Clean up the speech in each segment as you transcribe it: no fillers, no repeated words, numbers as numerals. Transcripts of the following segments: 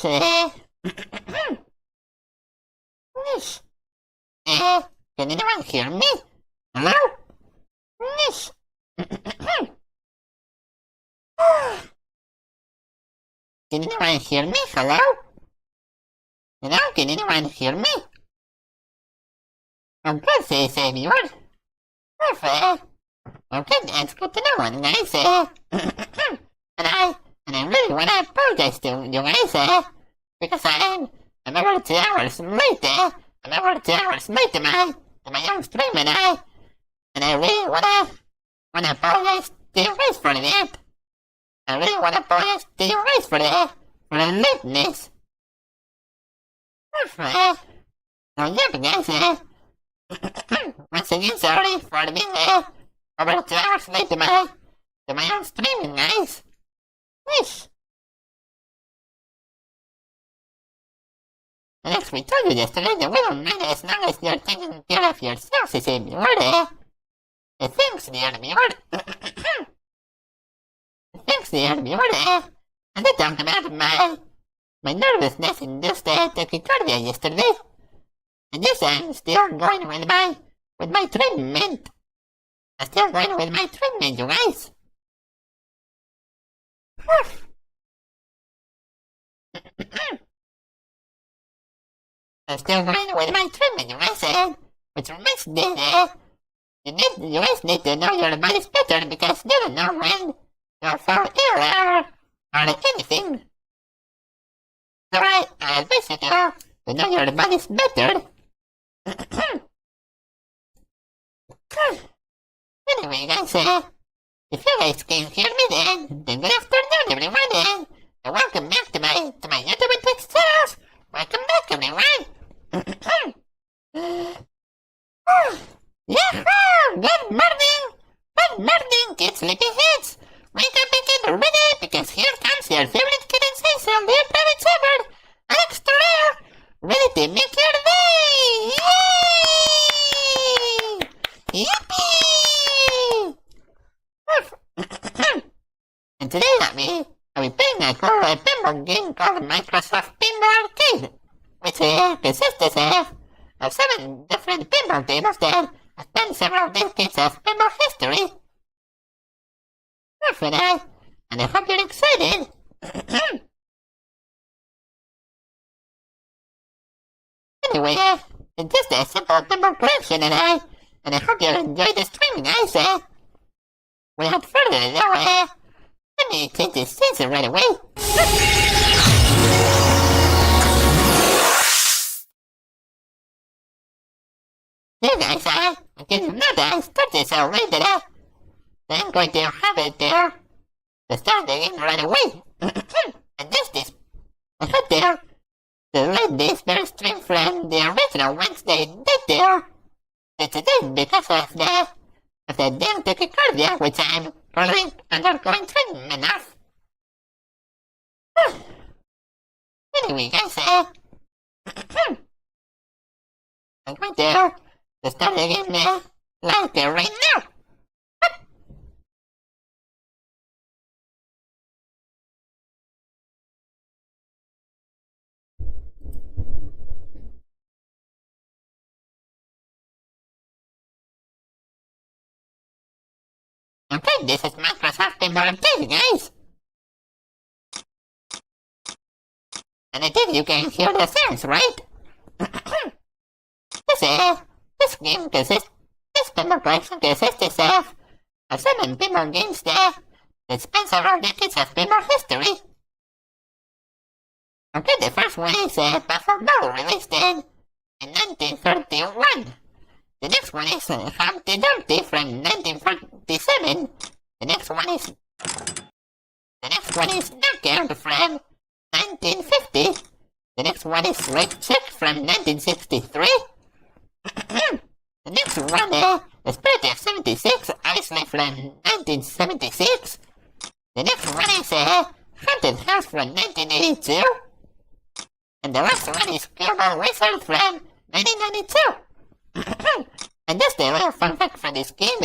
Yes. Can anyone hear me? Hello? Yes. Can anyone hear me? Hello? Hello? Can anyone hear me? I'm good, says everyone. Perfect. Okay, that's good to know, and I say, and I really want to apologize to you guys, because I'm over 2 hours late, I'm over 2 hours late to my own stream, and I really wanna apologize to you guys for that. I really wanna apologize to you guys for the lateness. Perfect. So yeah, guys, once again, sorry for being over 2 hours late to my own streaming, guys. Yes. And as we told you yesterday, the we don't mind as long as you're taking care of yourselves, as if you were thanks, dear viewer. Thanks, dear viewer. And I talked about my nervousness induced tachycardia yesterday. And yes, I'm still going with my treatment. I'm still going with my treatment, you guys. I'm still going with my treatment, you guys, which means that you guys need to know your bodies better because you don't know when you're for ill or anything. So I advise you to know your bodies better. Anyway, guys, if you guys can hear me then good afternoon, everyone, and welcome back to my YouTube and Twitch channels. Welcome back, everyone. Yahoo! Good morning, kids, sleepyheads. Wake up and get ready because here comes your favorite kid and sensation, the VTuber, Alex Turell, ready to make your day. Yay! Yippee! And today I'll be playing a cool pinball game called Microsoft PINBALL ARCADE, which consists of 7 different pinball tables that span several decades of pinball history. For that, and I hope you're excited. Anyway, it's just a simple pinball collection, and I hope you'll enjoy the streaming, guys. Without further ado, let me take this sensor right away. Hey guys, I did not start this so late that I'm going to have it there to start the game right away. And this I had there to let this very stream from the original Wednesday date there to today because of the damn tachycardia which I'm currently undergoing treatment of. Anyway, guys, I'm going to start the game like right now. Okay, this is Microsoft PINBALL ARCADE, guys. And I think you can hear the sounds, right? This game consists, this pinball collection consists of 7 pinball games that span several decades of pinball history. Okay, the first one is Buffalo Ball, released in 1931. The next one is Humpty Dumpty from 1947. The next one is Knockout from 1950. The next one is Red Check from 1963. The next one is Spirit of 76, obviously from 1976. The next one is Haunted House from 1982. And the last one is Global Wizard from 1992. And just a little fun fact for this game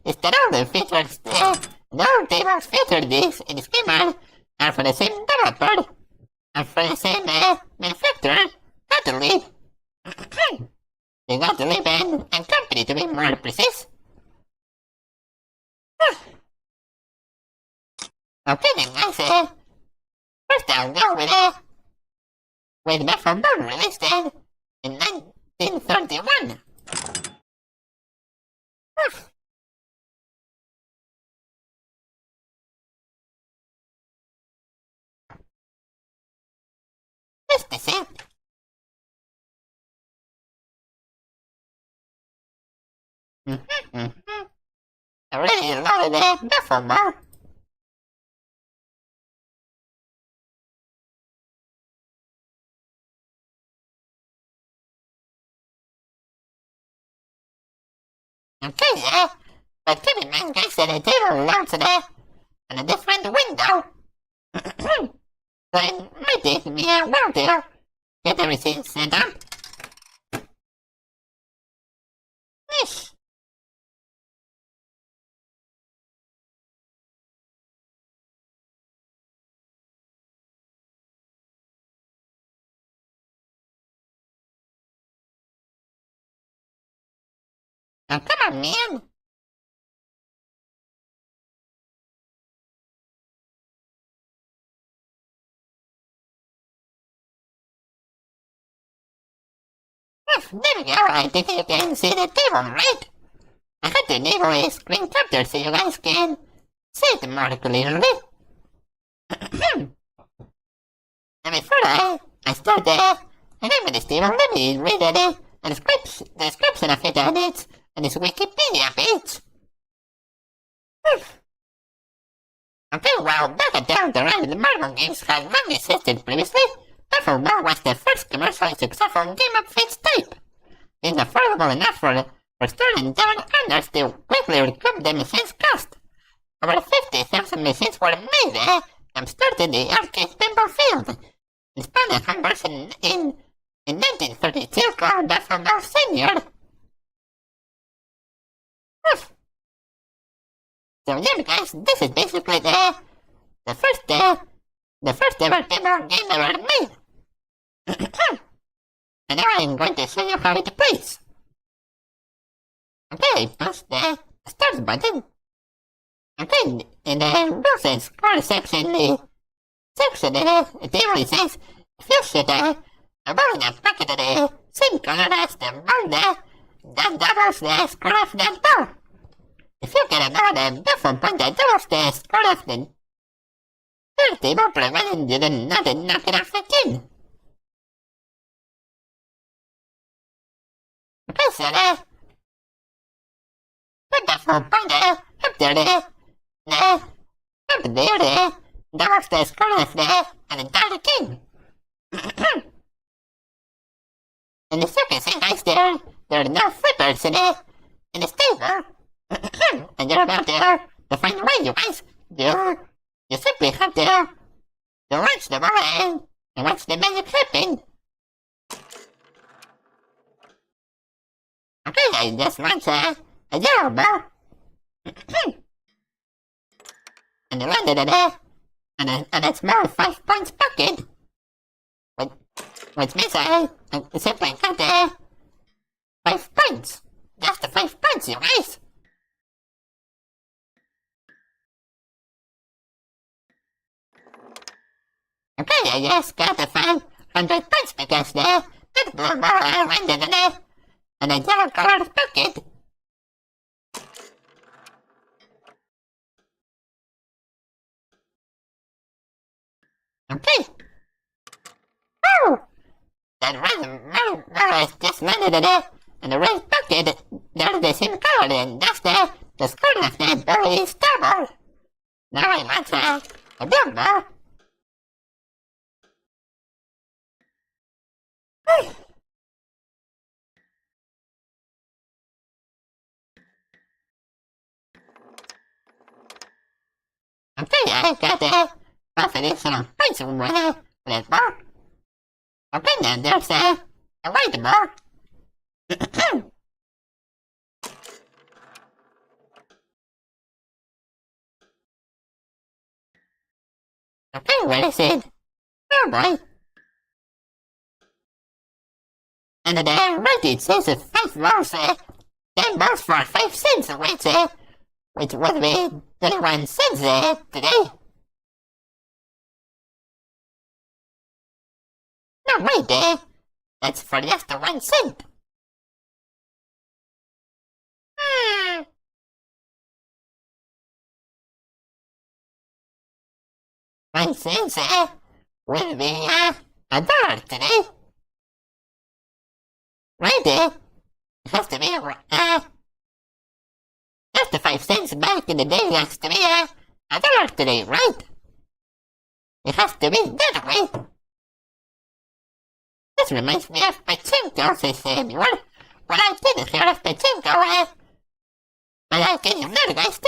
is that all the features, all tables featured in this game are for the same developer. And for the same manufacturer, got to leave. They got to leave and company to be more precise. Okay then guys, first I'll go with Metro Bone released in 1931. Just the same. I really love that Metro Bone. Okay, yeah, but keep in mind guys that I did around today on a different window. So it might take me a while to get everything set up. Yes. Oh, come on, man. There we go, I think you can see the table, right? I had to enable a screen capture so you guys can see it more clearly. And before I start the name of this table, let me read the description of it on its Wikipedia page. Okay, well, back at down the line, the Marvel games had long existed previously. Buffalo was the first commercially successful game of its type. It's affordable enough for student down unders to quickly recoup the machine's cost. Over 50,000 machines were made and started the arcade pinball field. The Spanish conversion in 1932 called Buffalo Senior. So yeah guys, this is basically the first ever pinball game ever made. And now I'm going to show you how it plays. Okay, push the start button. Okay, in the rules and score section, the table says, if you shoot a ball in a pocket of the same color as the ball, that doubles the score of that ball. If you get a ball at a different point that doubles the score of the third table, provided you did not knock it off the tin. Okay, so put the full point up there, up there, doubles the score of the entire king. And the second thing guys, there are no flippers in the stable. And you're about to find a way, you guys. You simply have to watch the ball and watch the magic happen. Okay, I just launched a yellow ball. And it landed on a small 5 points bucket. Which means I simply got 5 points. Just the 5 points, you guys. Okay, I just got the 500 points because the blue ball landed on a yellow colored bucket. Okay. Oh! That red just landed in the red bucket. They're the same color, and that's the score of that ball is double. Now I want a blue ball. Okay, I got both additional points with that ball. Okay, now there's a white ball. Okay, where is it? boy. And right, it says 5 balls, 10 balls for 5 cents, which would be 21 cents today. No, wait, that's for just 1 cent. 1 cent will be $1 today. Right, it has to be after 5 cents back in the day has to be $1 today, right? It has to be that way. This reminds me of Pachinko, says everyone. What I didn't hear of Pachinko, but I can you know, guys,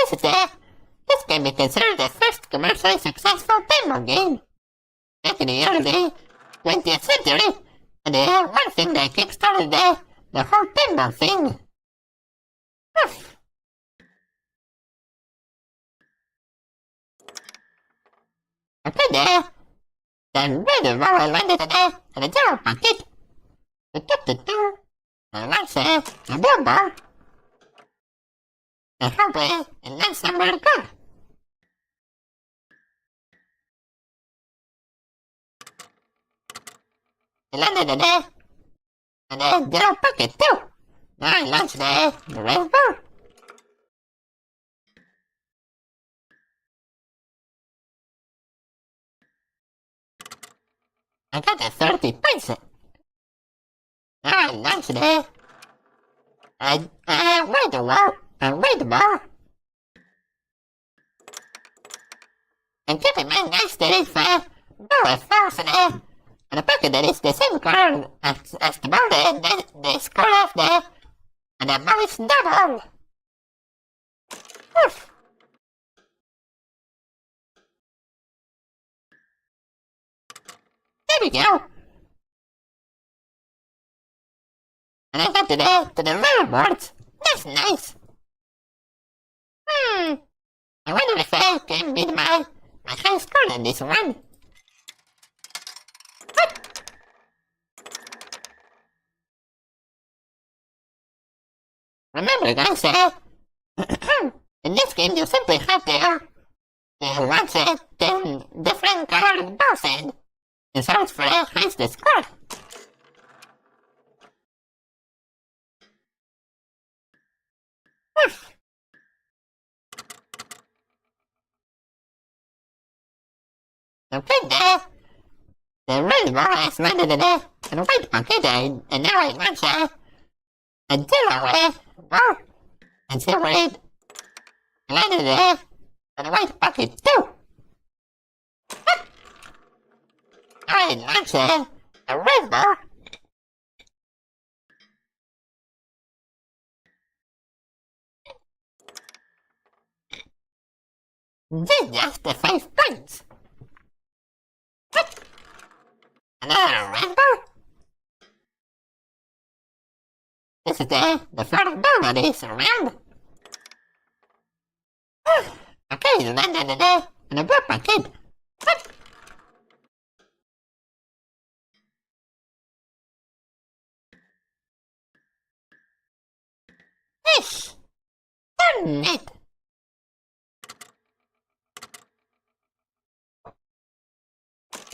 this can be considered the first commercially successful pinball game. Back in the early 20th century, and one thing that kickstarted the whole pinball thing. Okay, the red ball landed at the general pocket. And that's a blue ball. And hopefully it lands somewhere good. It landed in there, and then general pocket too. Now I launched the red ball. I got the 30 points. Now I launched the red ball. And keep in mind, guys, that if ball falls in the pocket that is the same color as the ball, the score of the ball is double. Oof. There we go. And I got to the leaderboards. That's nice. I wonder if I can beat my high score in this one. Remember, guys, in this game you simply have to launch 10 different colored balls and search for the highest score. Okay, the red ball has landed in the white pocket, and now I launch a yellow ball, and silver it landed in the white pocket too. I launch a red ball. Then just the 5 points. Another red ball. This is the first ball that is round. Okay, landed in the blue pocket. Fish! Darn it!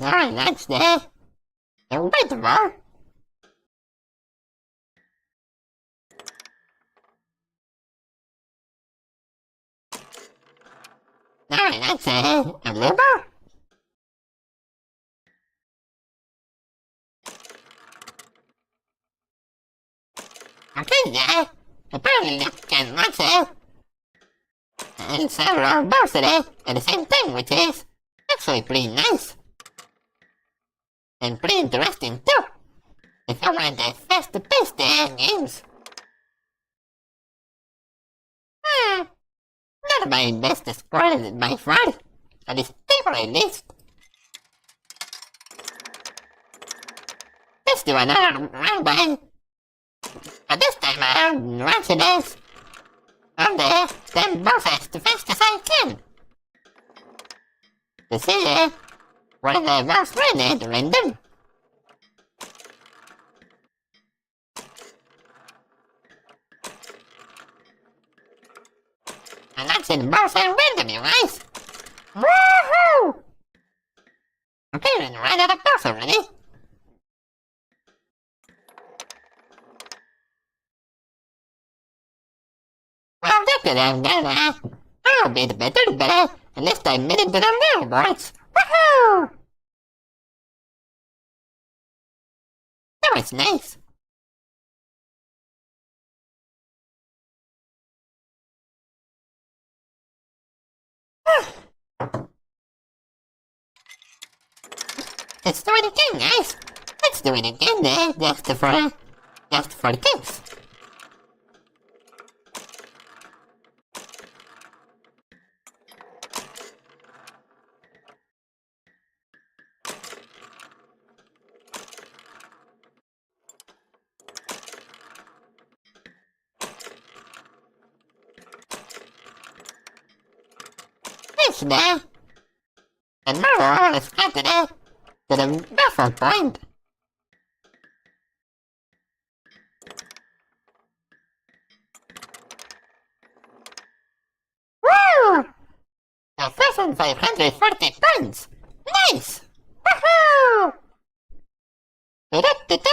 Alright, that's the white ball. Alright, that's a blue ball. Okay, apparently you can launch several balls at the same time, which is actually pretty nice. And pretty interesting too, if you want the fast-paced games. Not my best score by far, at this table at least. Let's do another round by. But this time I'll launch this on the 10 balls as fast as I can. To see What are the most random? And that's in most random, you guys. Woohoo! Okay, we're right out of boss already. Well, look at them, guys. I'll be the better, at least I made it to the leaderboards. Woohoo! That was nice. Let's do it again, guys. Let's do it again, just for kicks. Yes, now. And more is got to the buffer point. Woo! 1,540 points! Nice! Woohoo! Da-da-da-da!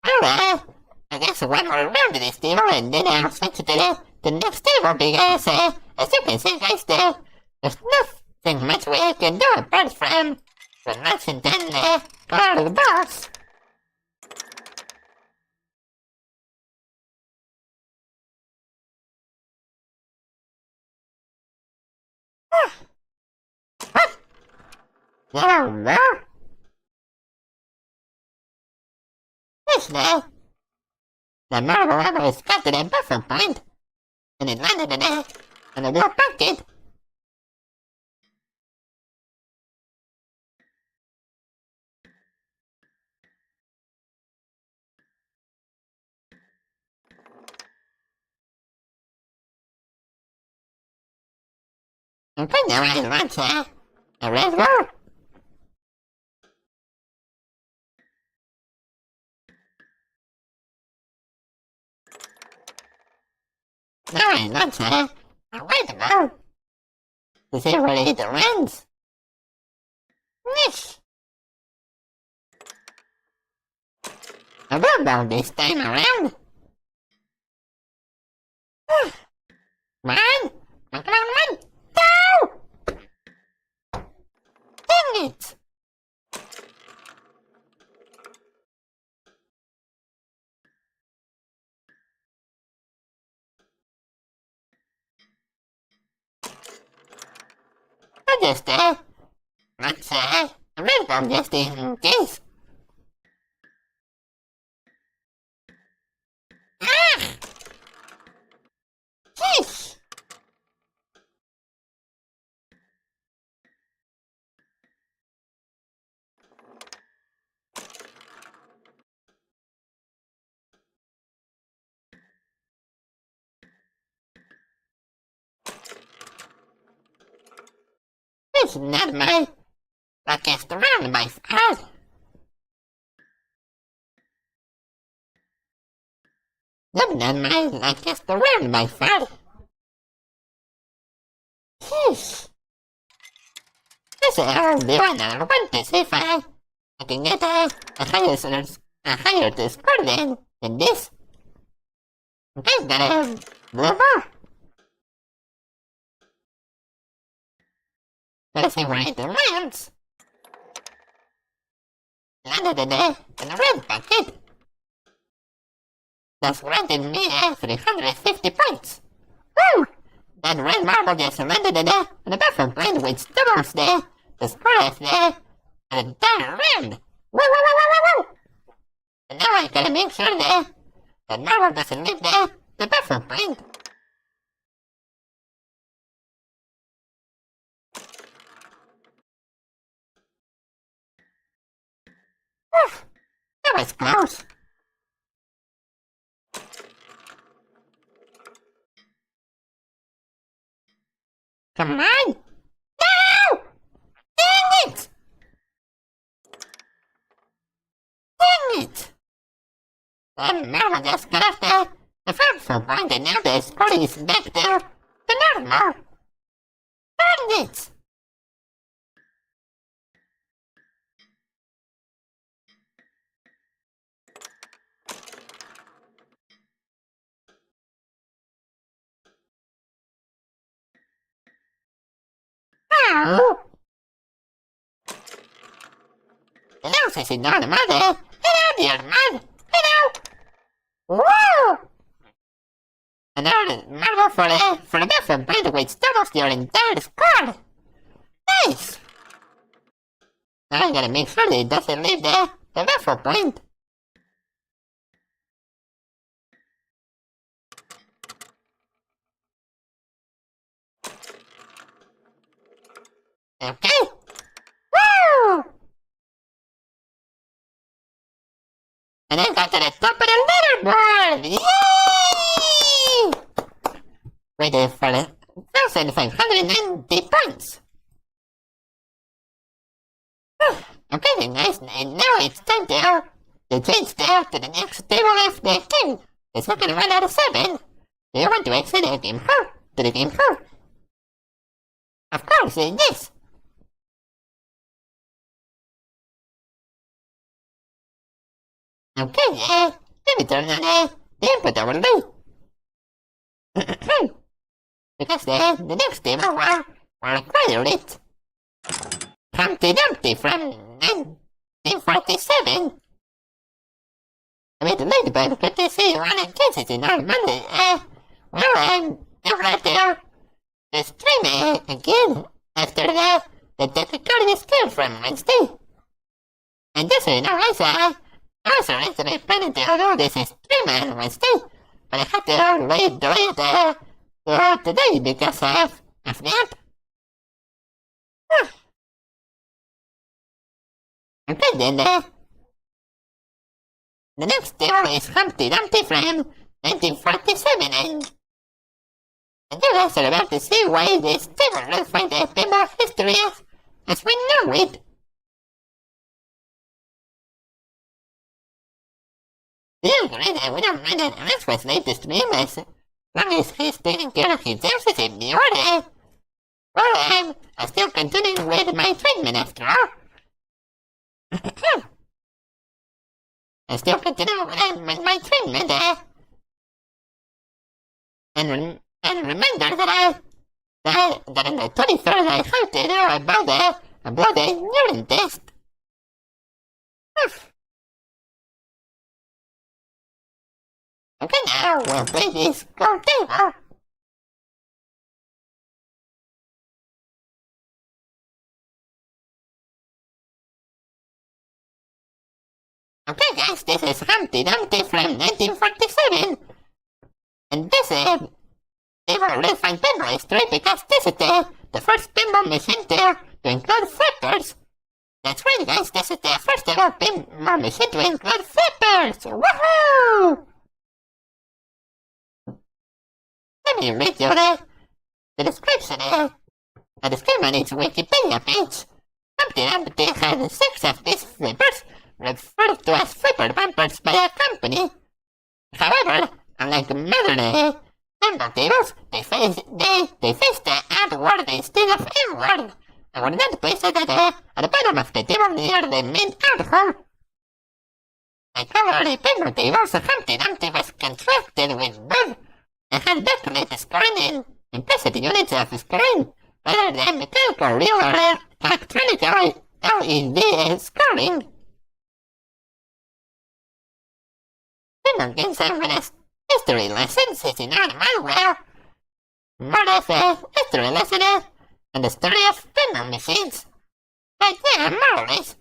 Alright, I guess one more round of this table and then I'll switch to the next table because, as you can see guys, there's nothing much we can do apart from relax and then go out of the box. What? No. Yes, no. The marble level is got to the buffer point, and it landed in a little pocket. And put the right once, a red roll. Now I launch a red ball. To see where it lands. Nice. A blue ball this time around. Run! Run! Go! Dang it! I just, let's, red ball just in case. Ah! Jeez! It's not my luckiest round by far. Not my luckiest round by far. Sheesh. This is the one I want to see if I can get a higher score than this. I'm gonna blue ball. Let's see where it lands. Landed in a red bucket. That's granted me 350 points. Woo! That red marble just landed in a buffer plane which doubles the score of the entire round. Woo! And now I gotta make sure the marble doesn't leave the buffer plane. That was close. Come on! No! Dang it! Dang it! Now I just got off the phone so blind and now the screen is back there to normal. Dang it! Oh! Hello, Sissy, not a mother. Hello, dear mother. Hello. Whoa! Another marble for the different by the way doubles your entire squad. Nice. Now I gotta make sure that it doesn't leave the raffle point. Okay. Woo! And I got to the top of the leaderboard! Yay! Waiting for the 1,590 points. Okay then guys, and now it's time to change to the next table of the game. The second one out of 7. Do you want to exit the game 4? To the game 4? Of course, yes. Okay, let me turn on the input overlay. Because the next table will require it. Humpty Dumpty from 1947. I made a lady but good to see you on in case it's in our Monday. Well, I'm right there. The stream again after the difficulty skill from Wednesday. And this is now I was originally planning to upload this stream on Wednesday, but I had to delay it today because of the app. Okay then, the next tale is Humpty Dumpty from 1947 and you guys are about to see why this table will find the pinball history as we know it. Yeah, great, I wouldn't mind that Alex was late to stream as long as he's taking care of himself as in the order. Well, I'm still continuing with my treatment after all. I still continue with my treatment, and remember that on the 23rd I heard to know about the urine test. Okay, now we'll play this gold table. Okay guys, this is Humpty Dumpty from 1947. And this table will find pinball history because this is the first pinball machine to include flippers. That's right guys, this is the first ever pinball machine to include flippers. Woohoo! Let me read you the description. A disclaimer on its Wikipedia page. Humpty Dumpty had 6 of these flippers, referred to as flipper bumpers by a company. However, unlike modern pinball tables, they face the outward instead of inward, and were not placed at the bottom of the table near the main outhole. Like all early pinball tables, Humpty Dumpty was constructed with wood and had backlit scoring in implicit units of screen, rather than mechanical real or electronic LED scoring. Pinball games have been a history lesson since in our well, more of a history lesson and the story of pinball machines. But yeah, more or less.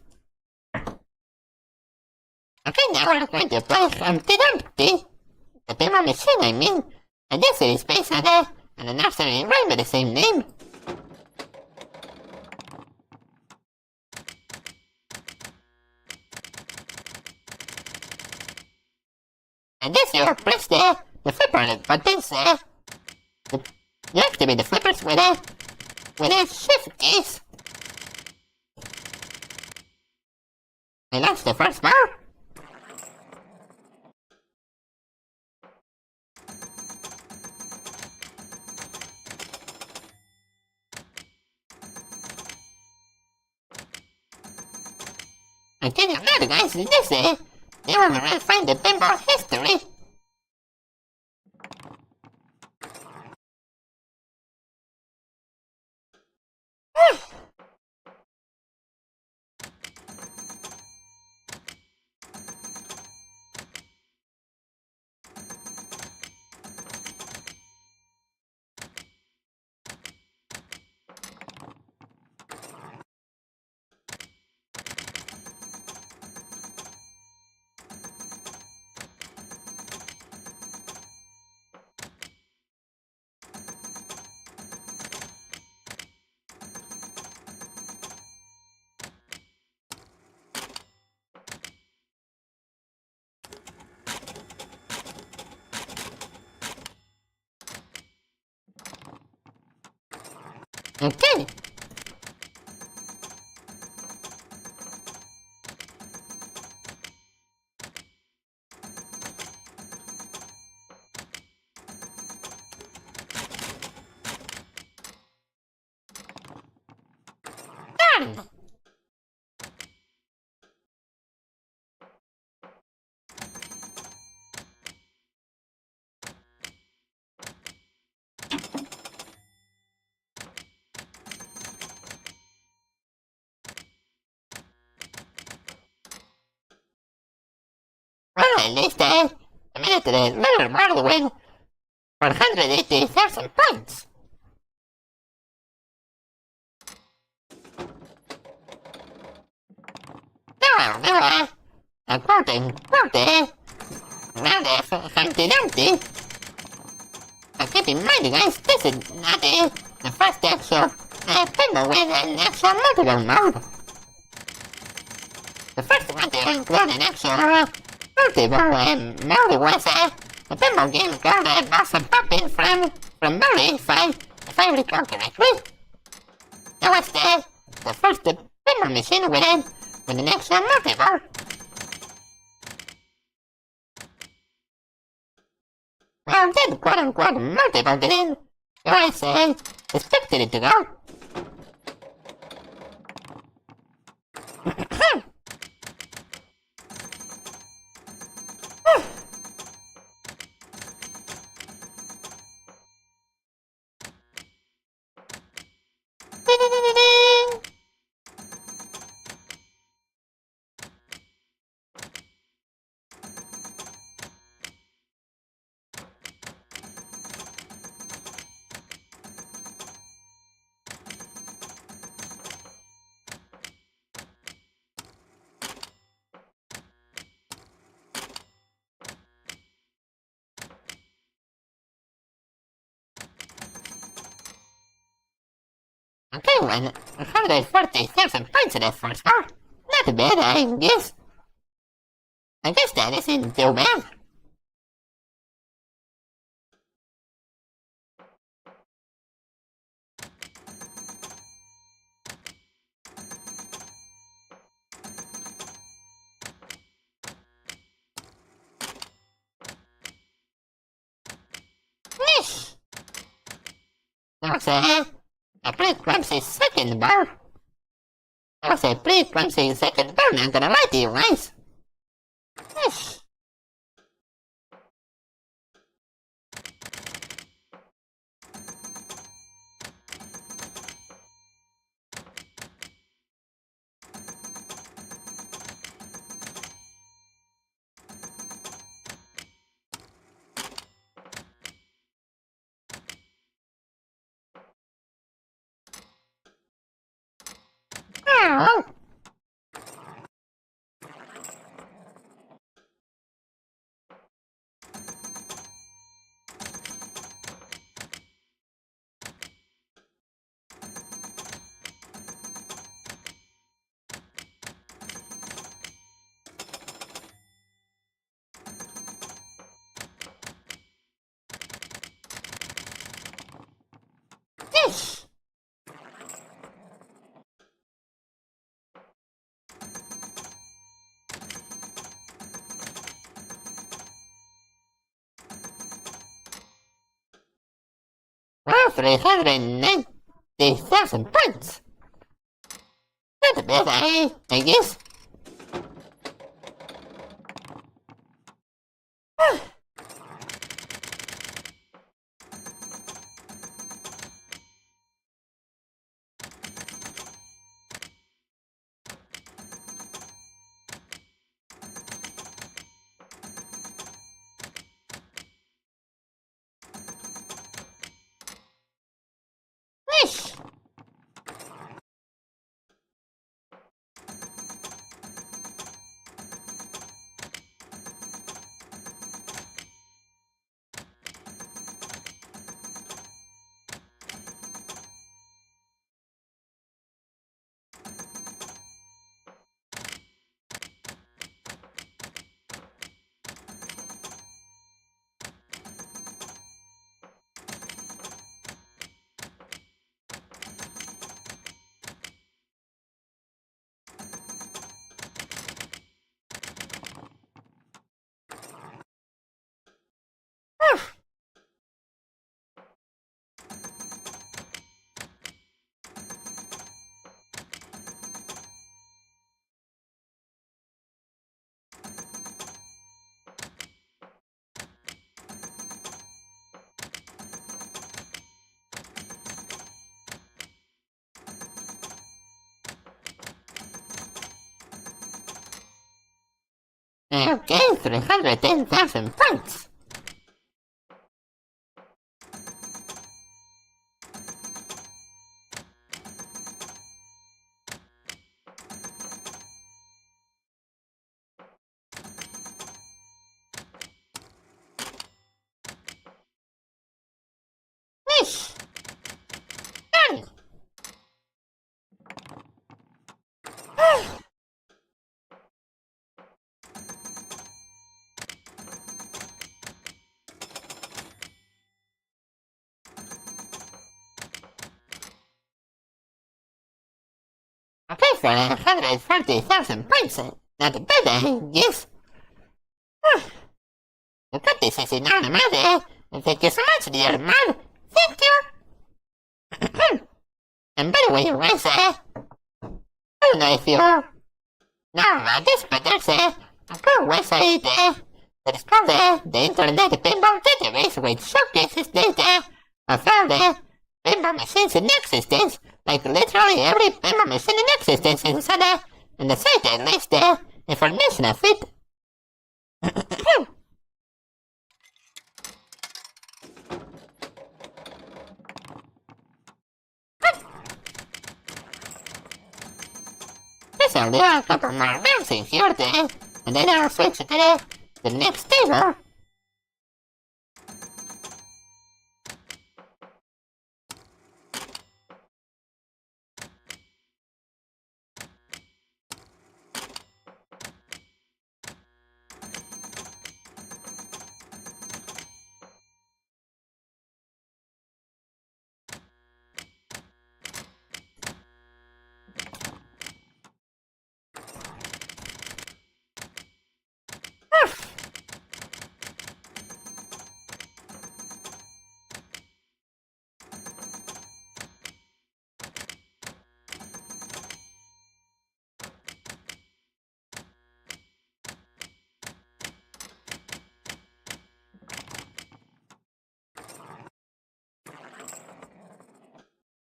Okay, now we're going to play Humpty Dumpty, the pinball machine I mean, and this is based on a nursery rhyme with the same name. And this you press the flipper buttons, you activate the flippers with with a shift keys. I lost the first bar. I tell you now, guys, this they want to find the pinball history. Okay. Done. Well, at least I made it to the little model win 180,000 points. Now, according to round of Humpty Dumpty, keep in mind, guys, this is not the first actual pinball win in actual multiple mode. The first one to include an actual multiple mode was a pinball game called Blossom Poppin' from Murray, if I recall correctly. That was the first pinball machine with an actual multiple. Well, then quote-unquote multiple didn't, I say, expected it to go. Okay, well, 140,000 points in that first bar. Not bad, I guess. I guess that isn't too bad. Nice! That was a pretty clumsy second bar. That was a pretty clumsy second bar, not gonna lie to you guys. Nice. Oh. 390,000 points. Not bad, I guess. Nice. Okay, 310,000 points. Nice. Done. Okay, for 140,000 points. Not bad, I guess. You got this as an automatic. Thank you so much, dear man. Thank you. And by the way, Rice, I don't know if you know about this, but there's a cool website that is called the Internet Pinball Database, which showcases data of all the pinball machines in existence. Like literally every pinball machine in existence is on and the site lists the information of it. There's only a couple more rounds in here then, and then I'll switch to the next table.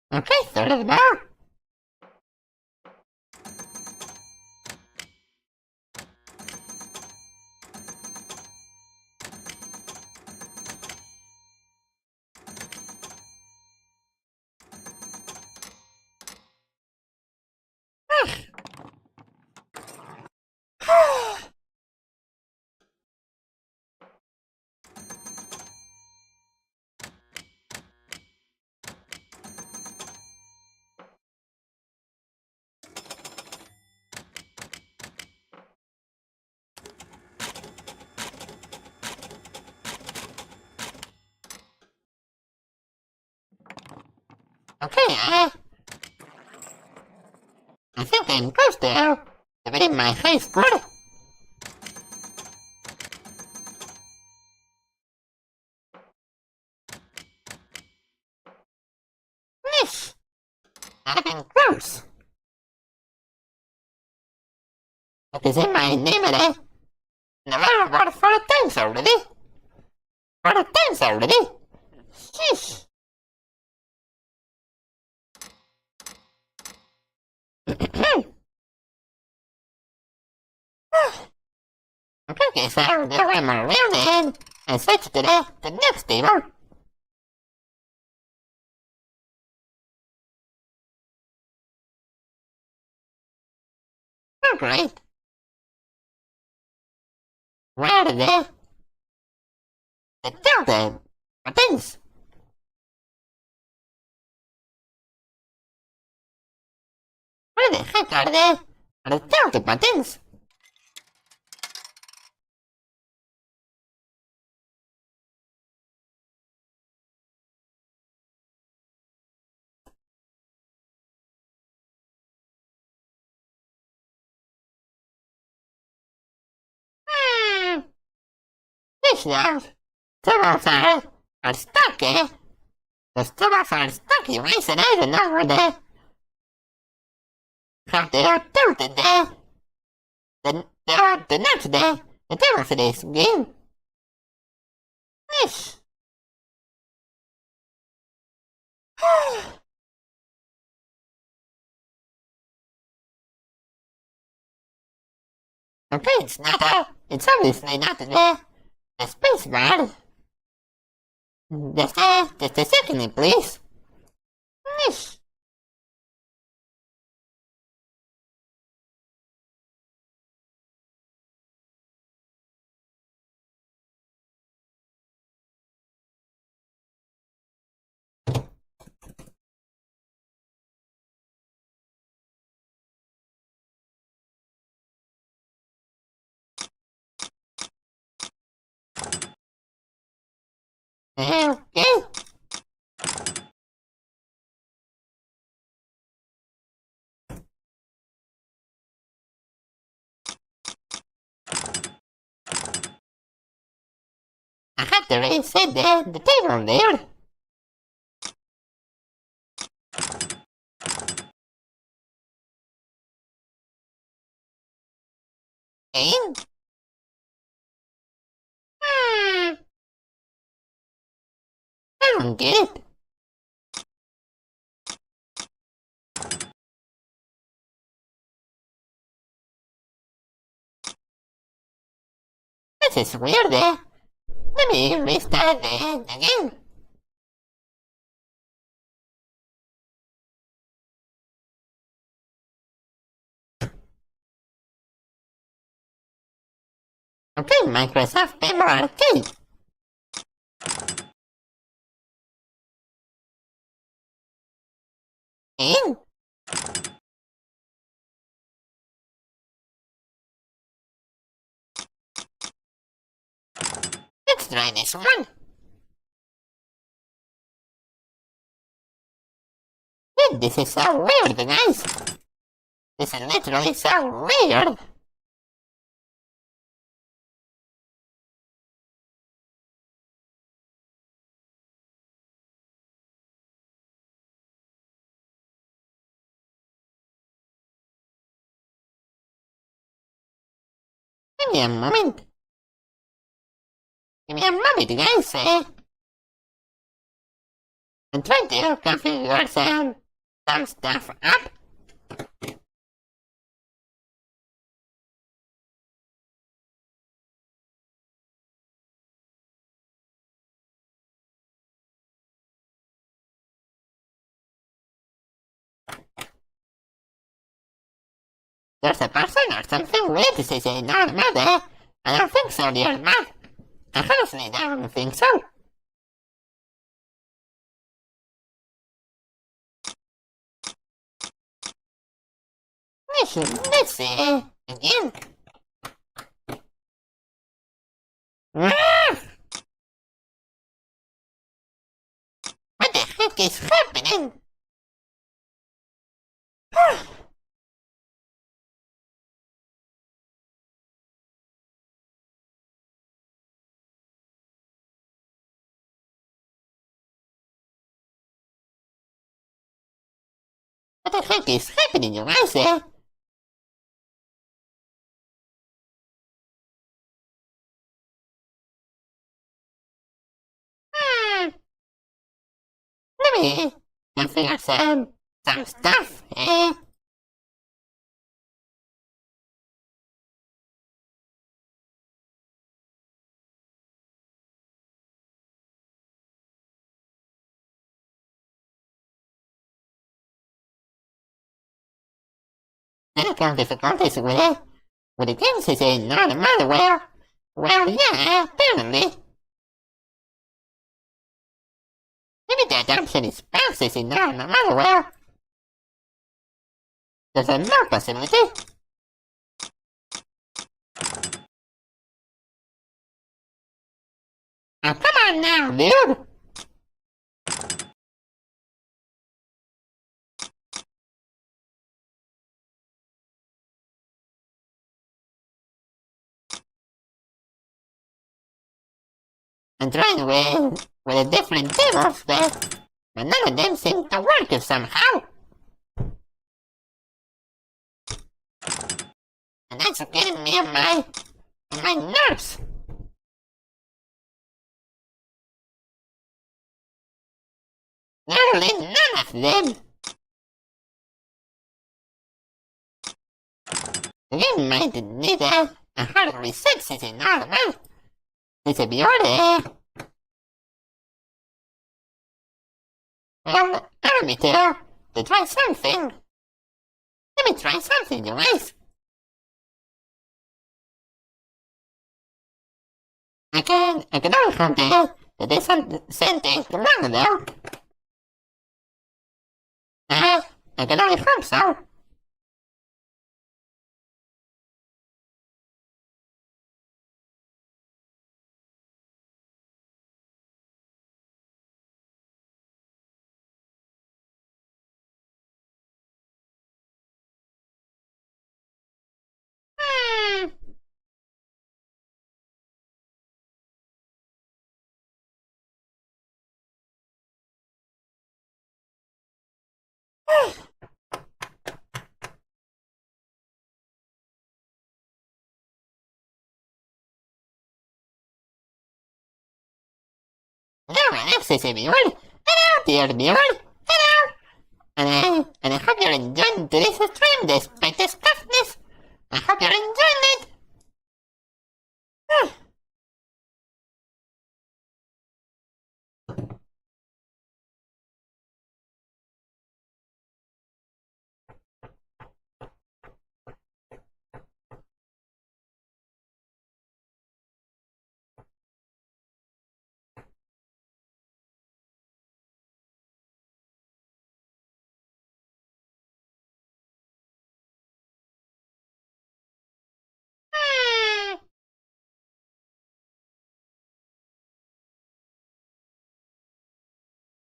Okay, third of the bar. Okay, I think I'm close to getting my high score. I've been gross. It is in my name and never bought for the times already. For the times already. Sheesh. Okay, so there I'm around and I switched to the next table. Oh, great. Where are they? The tilted buttons. Where the heck are they? Are the tilted buttons? Fish now. Turtles are stuck, eh? The turtles are stuck in ice and I don't know where they... How they are tilted there. The next day, the turtles in this game. Fish. Okay, it's obviously not the space bar. Just a second, please. Fish. Okay. I had to reset the table there. And... I don't get it. This is weird, eh? Let me restart the hand again. Okay, Microsoft PINBALL ARCADE. And... let's try this one. This is so weird, guys. This is literally so weird. Give me a moment. Give me a moment, guys. I'm trying to configure some stuff up. There's a person or something weird to say no, mother. I don't think so, dear man. I honestly don't think so. Let's see. Again. What the heck is happening? What the heck is happening, you guys there? Let me figure some stuff, eh? Technical difficulties with the games is not a matter. Well, yeah, apparently. Maybe that actually spouses in not a matter. There's another possibility. Oh, come on now, dude. I'm trying with a different tables, but none of them seem to work somehow. And that's getting me on my nerves. Literally none of them. The game might need a hard reset since it's normal. It's a beauty. Well, allow me to try something. Let me try something, you guys. I can only hope that there's something wrong though. I can only hope so. Now access everyone. Hello, dear everyone. Hello. And I hope you're enjoying today's stream despite the toughness. I hope you're enjoying it.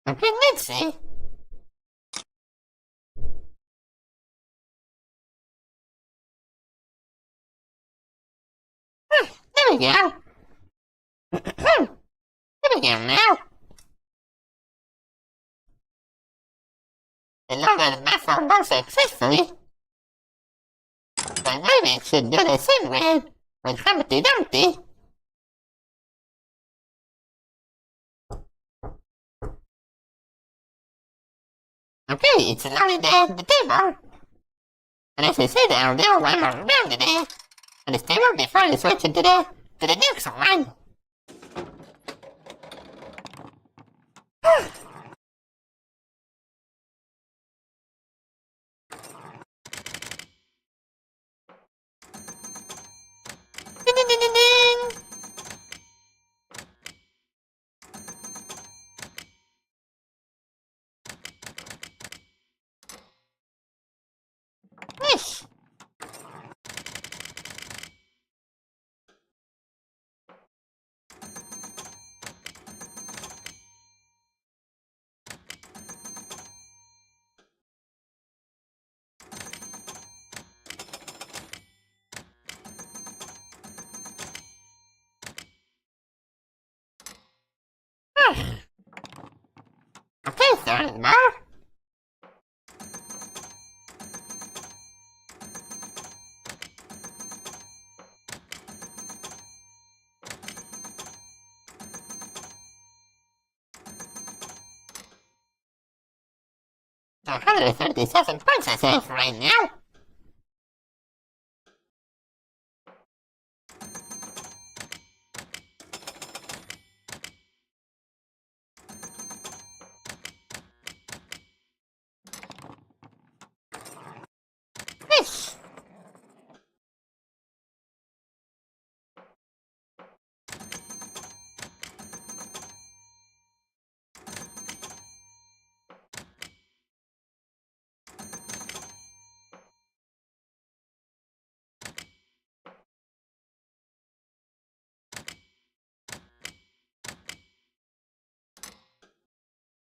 Okay, let's see. There we go. There we go now. The logo baffled more successfully. But maybe it should do the same with Humpty Dumpty. Okay, it's loaded the table. And as I said, I'll do one more round today on this table before I switch into the next one. Yes. Okay, sorry, more. 137 points I have right now. Yes.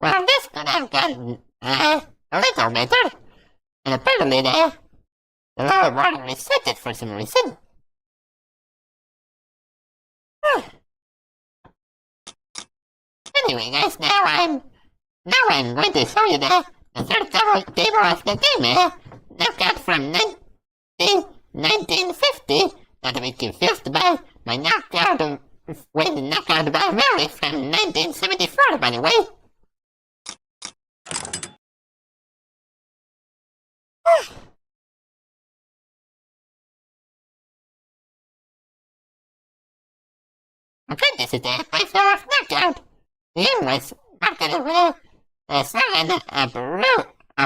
Well, this could have gotten a little better, and apparently the lower water reset it for some reason. Anyway, guys, now I'm going to show you the third table of the game. Knockout from 1950. Not to be confused by my knockout win knockout by Mary from 1974, by the way. Okay, this is the first knockout. The game was marketed with a song and a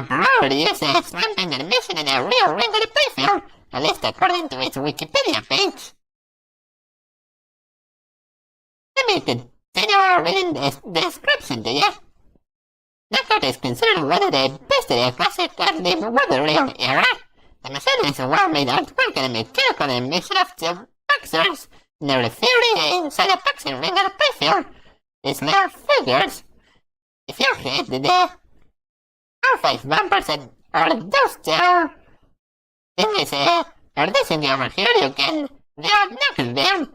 brewery use a slamming animation in a real ring of the playfield, at least according to its Wikipedia page. Let me continue reading the description to you. Knockout is considered one of the best of the classic arcade weather rail era. The machine is a well-made artwork and a mechanical animation of two boxers in a referee inside a boxing ring on a playfield. These little figures, if you hit the R5 bumpers and or those two things or this thing over here, you can knock them,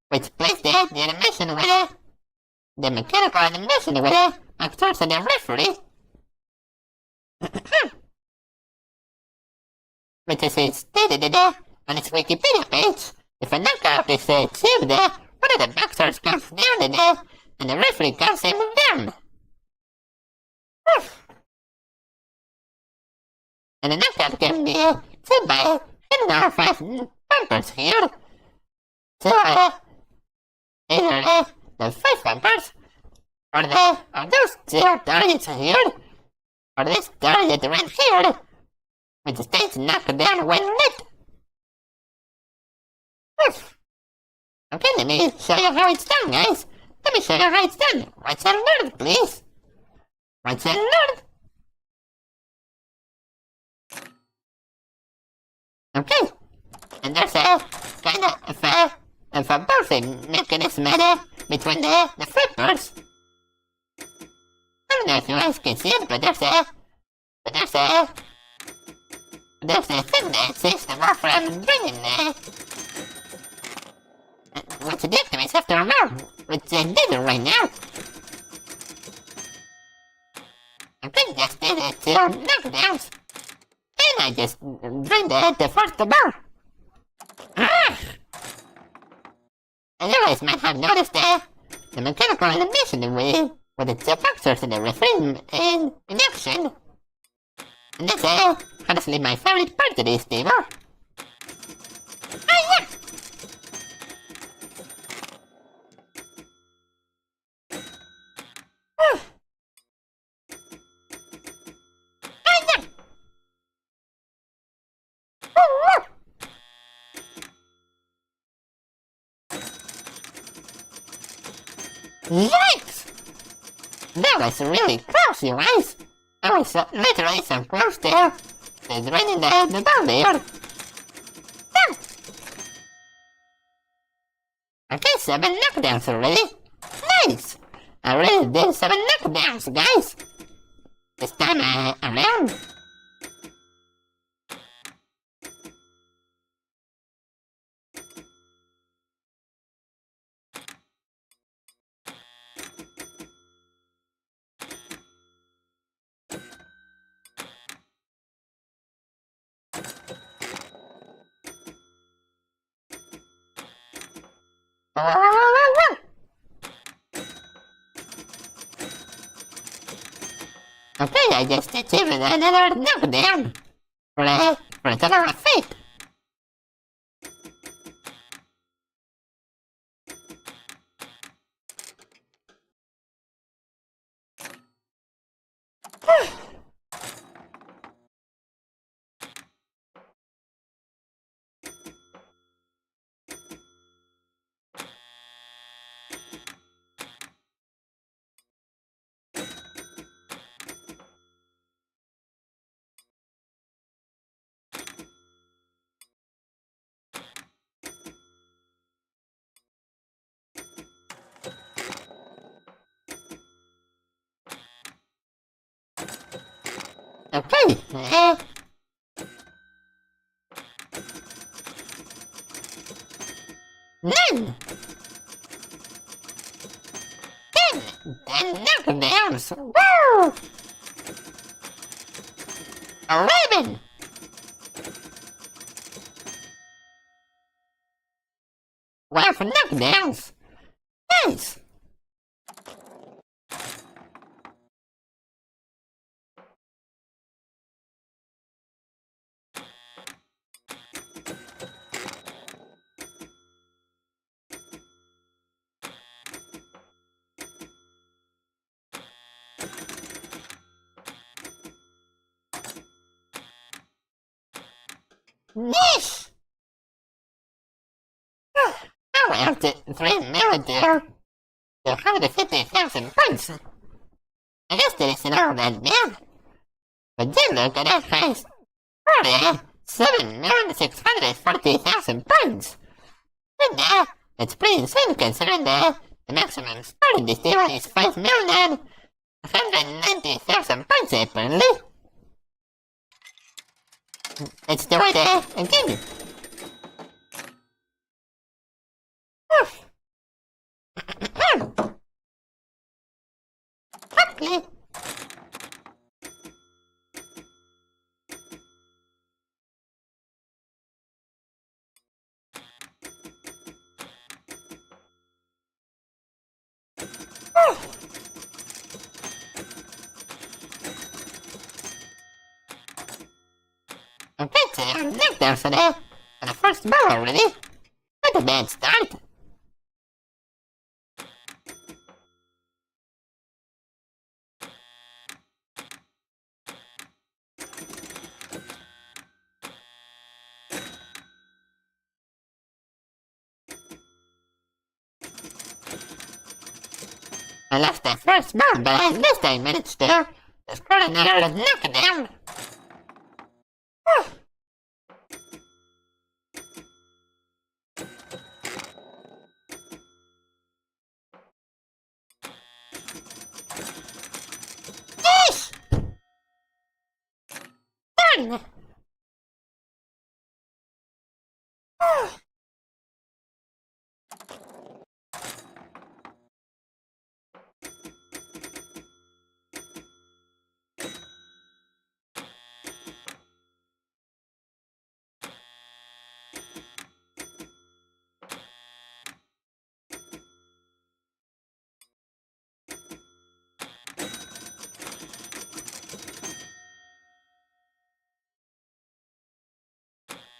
which plays the animation with the mechanical animation with actors and the referee. Which is stated on its Wikipedia page. If a knockout is achieved, one of the boxers comes down and the referee counts him down. And the knockout can be achieved by hitting all 5 bumpers here. So, either the 5 bumpers, or those 2 targets here, or this target right here, which stays knocked down when lit. Okay, let me show you how it's done, guys. Let me show you how it's done. Watch and learn, please. Watch and learn. Okay, and there's a kind of a bouncing mechanism between the flippers. I don't know if you guys can see it, but there's a thing that saves them off from bringing what to do to myself to remember, which I did right now. I think just did it 2 knockdowns, and I just drained the first bar. And you guys might have noticed the mechanical animation with the 2 boxers and the refrain in action. And that's honestly my favorite part of this demo. Yeah! Yikes! That was really close, you guys. I was literally so close to draining the ball there. Okay, 7 knockdowns already. Nice! I already did 7 knockdowns, guys. This time around. Okay, I just achieved another knockdown. For a total of 8. Okay, 9! 10 knockdowns! Woo! 11! 12 knockdowns! Nice! Nice! Now we're up to 3 million to 150,000 points. I guess that isn't all that bad. But then look at that price. Oh, 7,640,000 points. And that's pretty insane considering the maximum starting this deal is 5,190,000 points apparently. Let's do it again. Okay. Okay, so knockdown for the first ball already. Not a bad start. I lost the first ball, but I missed I managed to score another knockdown. Yes! Done!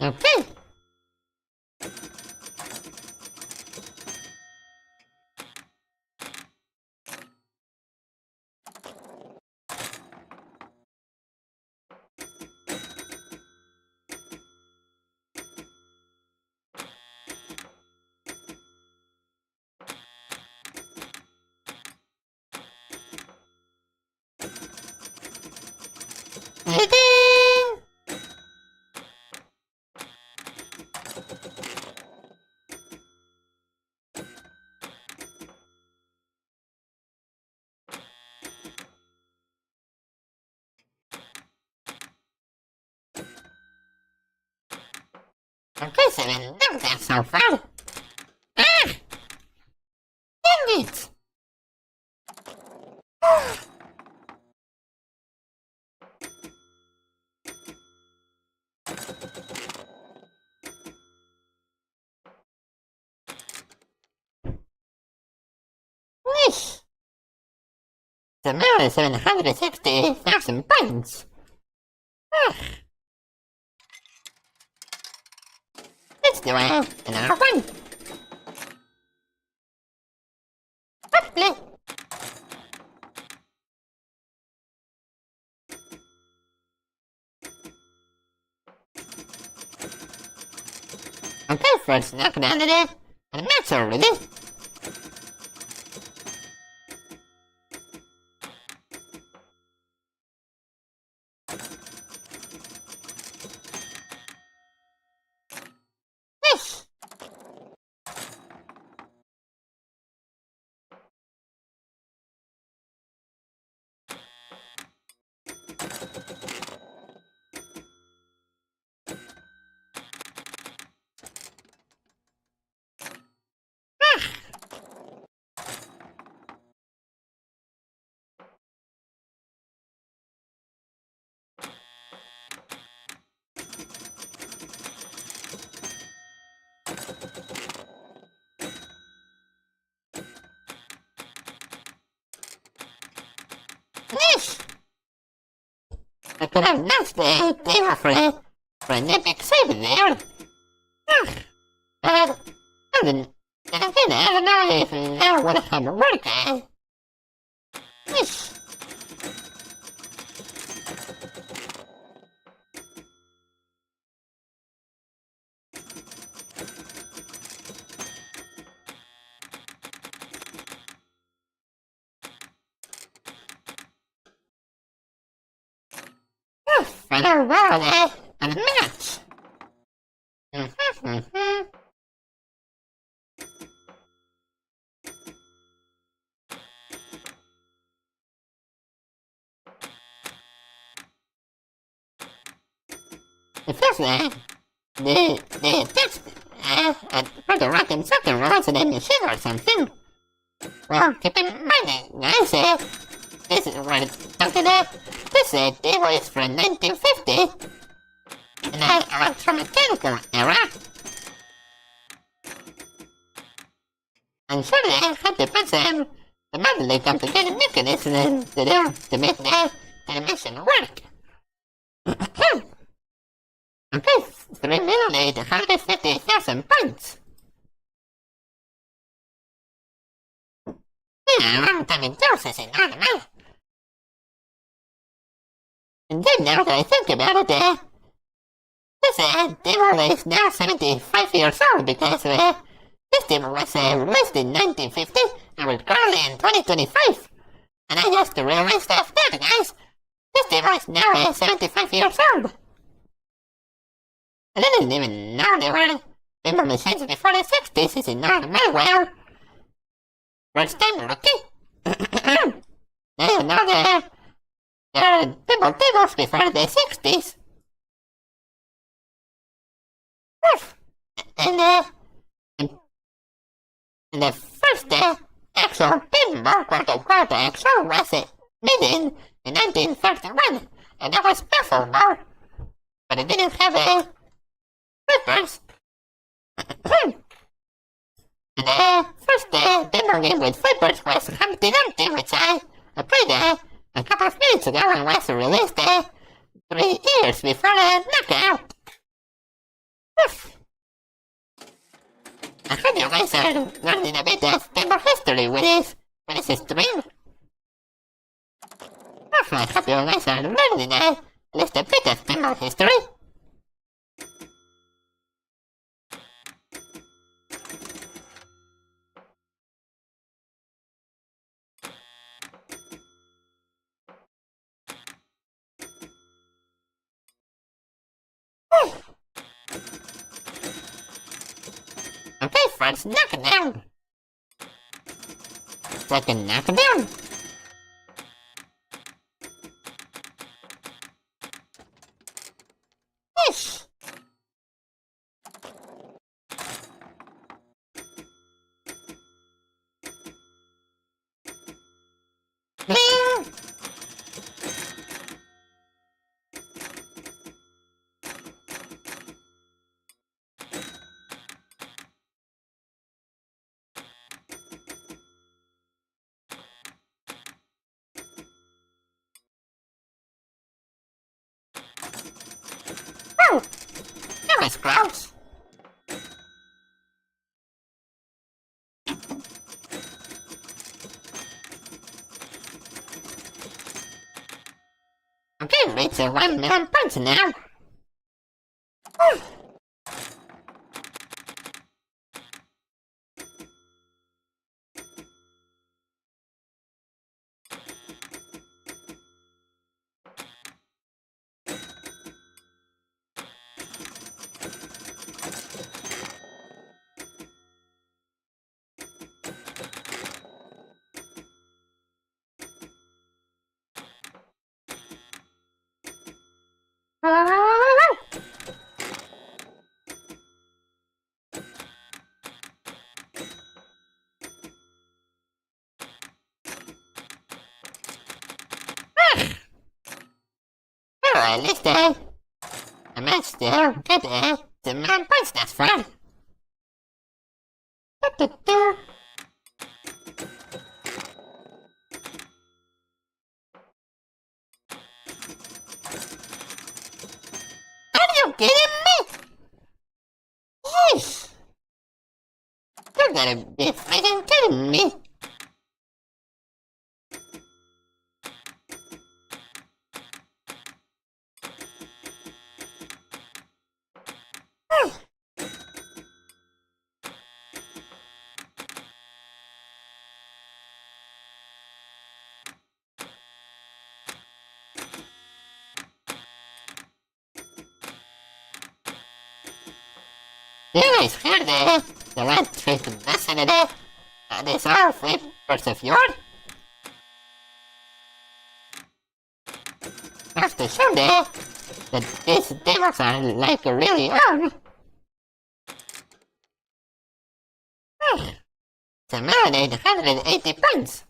Okay. Okay, so then that's so far. Ah! Dang it! Nice! So more than 760,000 points. Let's do another one. Hopefully. Okay, first knock down today, and the match already. Yes. Yes! I could have lost the deal for an epic save there. But, then again, I don't know if that would have worked. Yes. Final round and match. The first one, the text for the rock and second roll to the machine or something. Well, keep in mind, guys, this is what it's talking about. This table is from 1950, and I was from a mechanical era. And surely I had to put the modeling complicated mechanism to make the animation work. Okay, 3,850,000 points. Yeah, long time in doses in normal. And then now that I think about it, this table is now 75 years old because this table was released in 1950 and was currently in 2025. And I just realized that, guys, this table is now 75 years old. I didn't even know there were table machines before the 60s. This is not my well. First time rookie. I didn't know there are pinball tables before the 60s. And the first actual pinball, quote-unquote, actual was made in 1931, and that was Buffalo ball, but it didn't have flippers. And the first pinball game with flippers was Humpty Dumpty, which I played a couple of minutes ago and was released 3 years before Knockout. I hope you guys are learning a bit of pinball history with this stream. I hope you guys are learning at least a bit of pinball history. Okay, first knockdown. Second knockdown. Yes. gross. I'm getting ready to 1 million points now. At least I managed to get the man points, that's fine. Are you kidding me? Yeesh. You're gonna be freaking kidding me. You guys heard the red trip yesterday? This all flip persevere? After Sunday, that these demos are like really on. So now 880 points.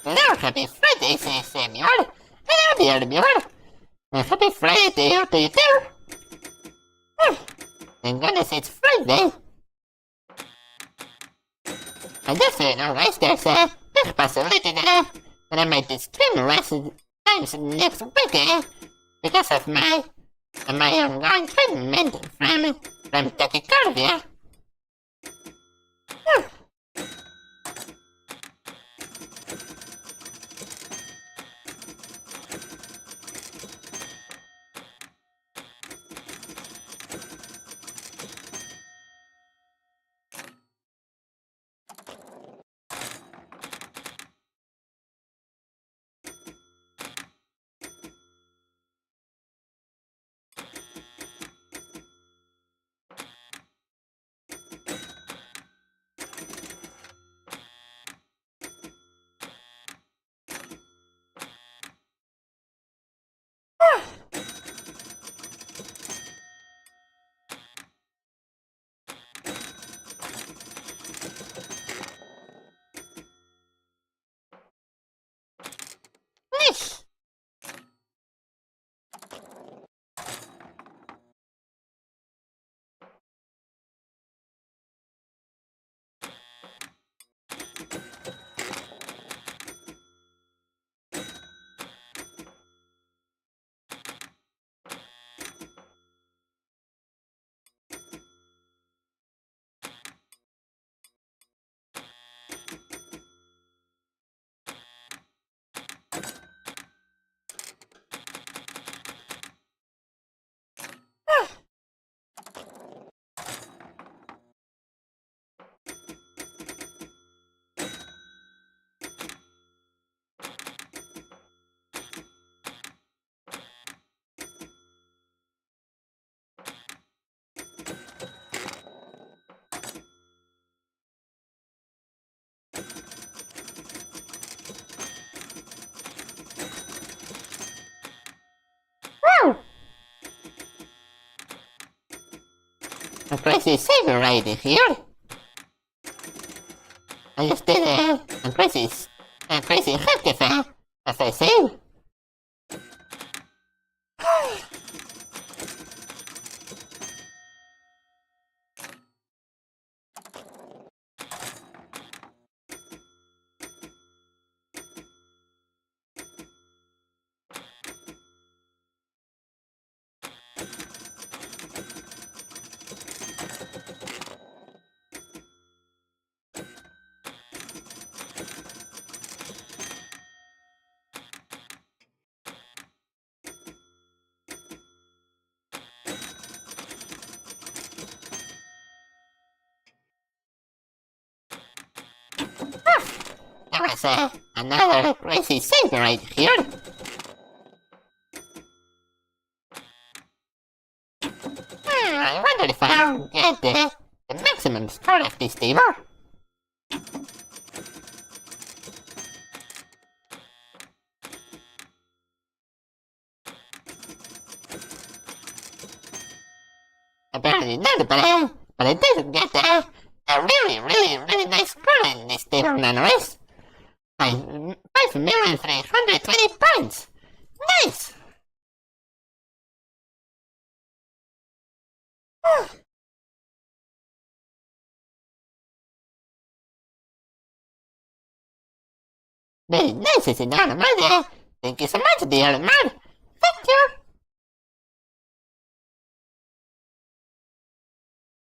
Hello, happy Friday, Samuel. Hello, dear Muir. Happy Friday to you too. Thank goodness it's Friday. I just realized there's a big possibility that I might stream less times next week because of my ongoing treatment from tachycardia. A crazy saver right here. I just did a crazy hack as I said. There was another crazy thing right here. I wonder if I'll get the maximum score of this table. Apparently not, but I did get a really nice score in this table nonetheless. 5,320 points! Nice! Very nice, is it not, Amanda? Thank you so much, dear Amanda. Thank you!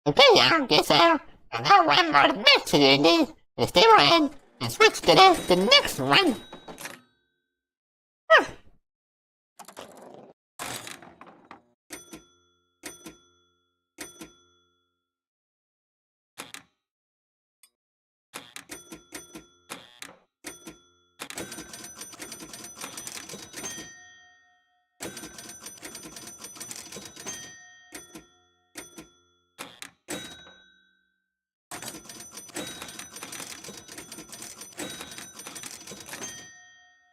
Okay, I guess I'll have one more match to do this table and switch to the next one.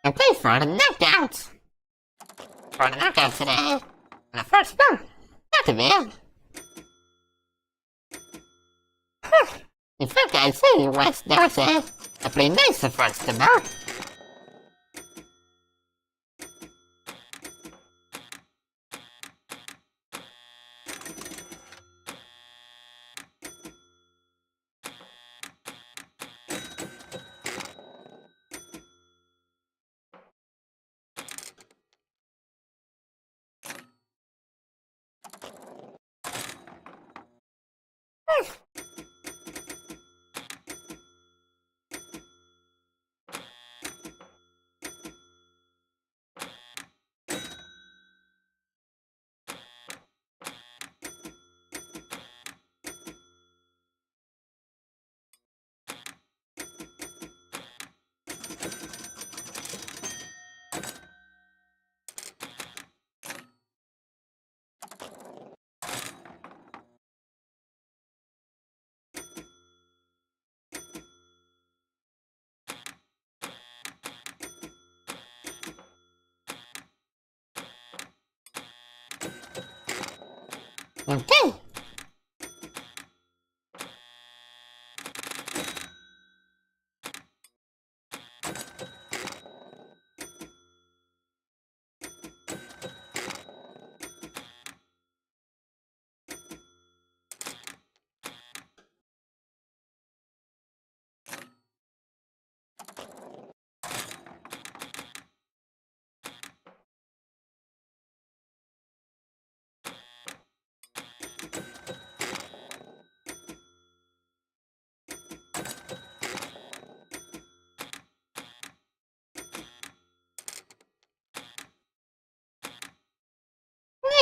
Okay, for the knockouts. For the knockouts today, the first one, not too bad. In fact, I'd say there was a pretty nice first of all. Okay.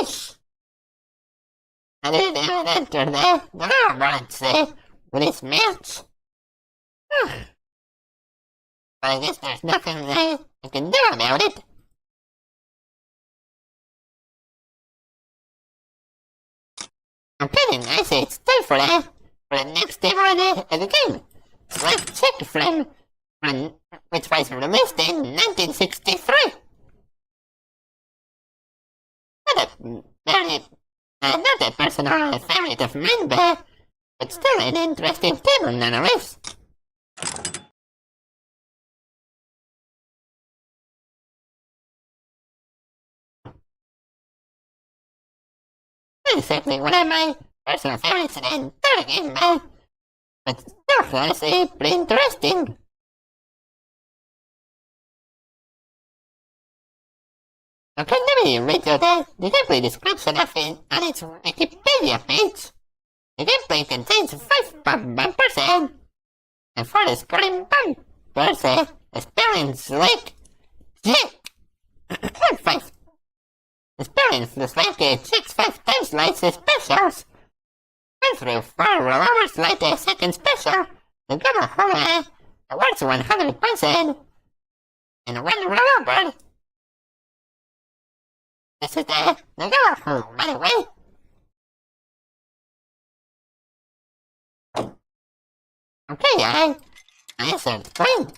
Nice. I didn't even enter the romance with this match. But I guess there's nothing I can do about it. Okay, I say it's time for the next demo of the game. Let's check from which was released in 1963. Not a personal favorite of mine, but still an interesting table nonetheless. Certainly one of my personal favorites in the game, but still honestly pretty interesting. Okay, let me read you the gameplay description of it on its Wikipedia page. The gameplay contains 5.1%, and for the scoring bumpers, experience like 5. Experience the like 5 times like specials. Went through 4 hours like the second special. The Gamma Hole awards 100%. And 1 rollover. This is the Gamma Hole, by the way. Okay, I answered fine.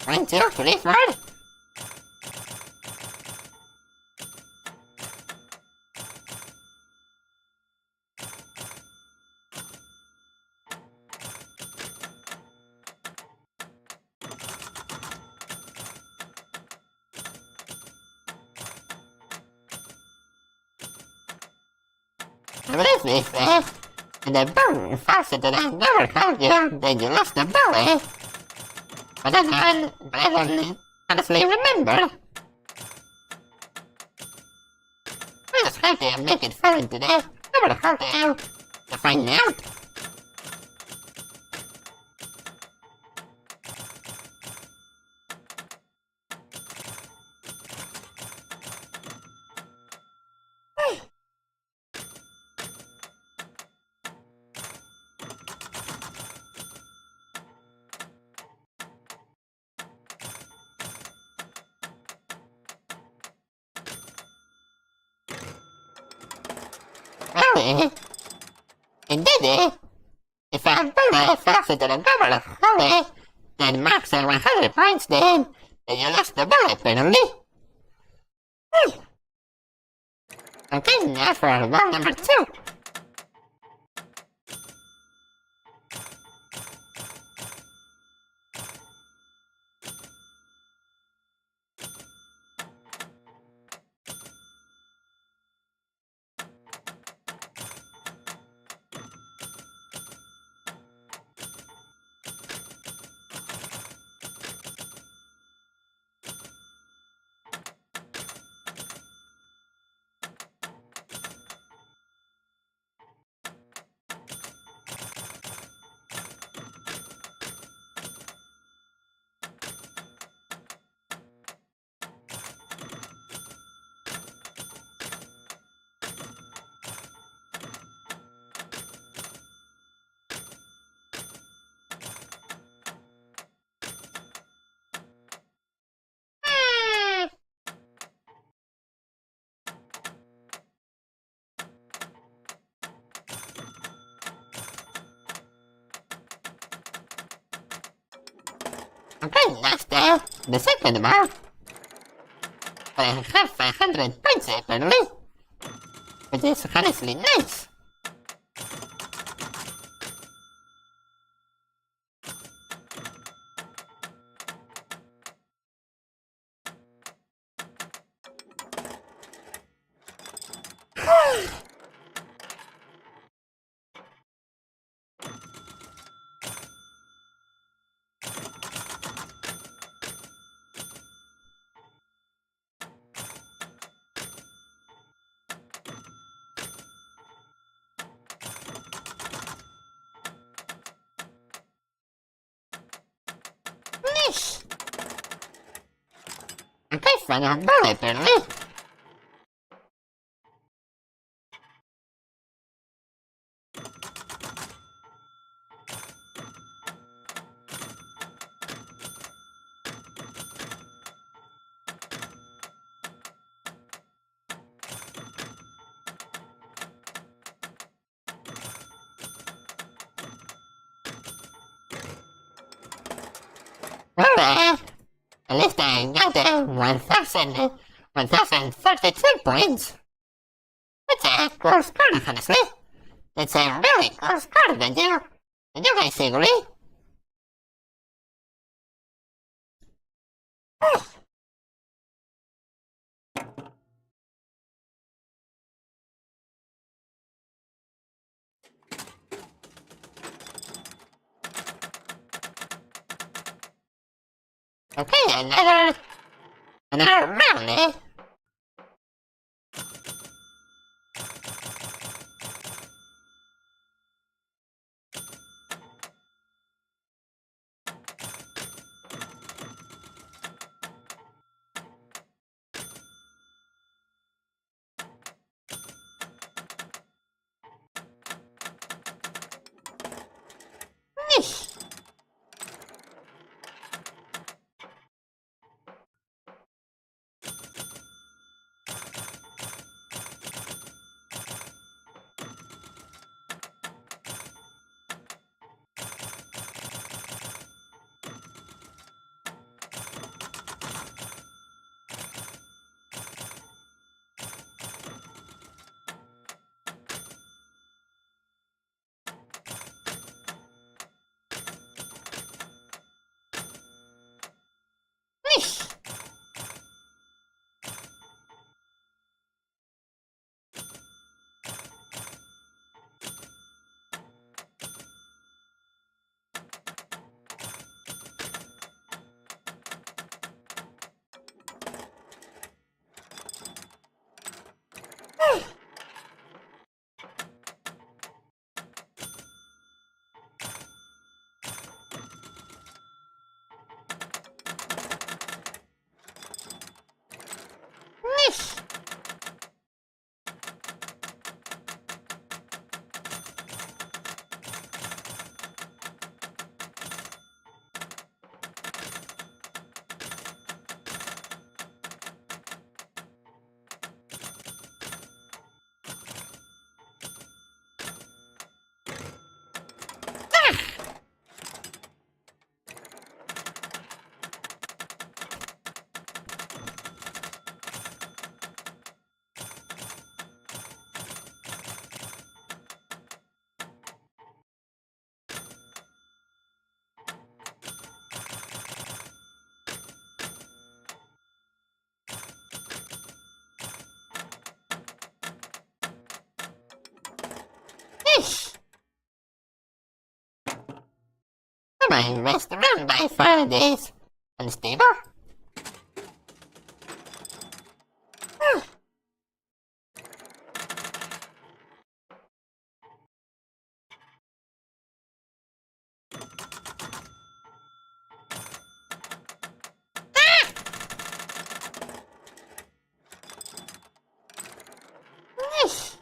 One, two, three, four. Believe me, the bone faster than I never called you, then you lost the belly. But I don't honestly remember. I just have to make it fun today. I would have to find out. Really? Indeed, if I'm fully faster than a governor Holly, then marks are 100 points then you lost the bullet penalty. Okay, now for round number 2. Okay, that's the second one. I have 500 points apparently, which is honestly nice. Okay, final bullet apparently. At least I got 1,032 points. It's a cool score, honestly. It's a really cool score, don't you? Do you guys agree? Okay, another round, eh? Yeesh. Yeesh. Yeesh. Yeesh. My restaurant by far is unstable. Yeesh.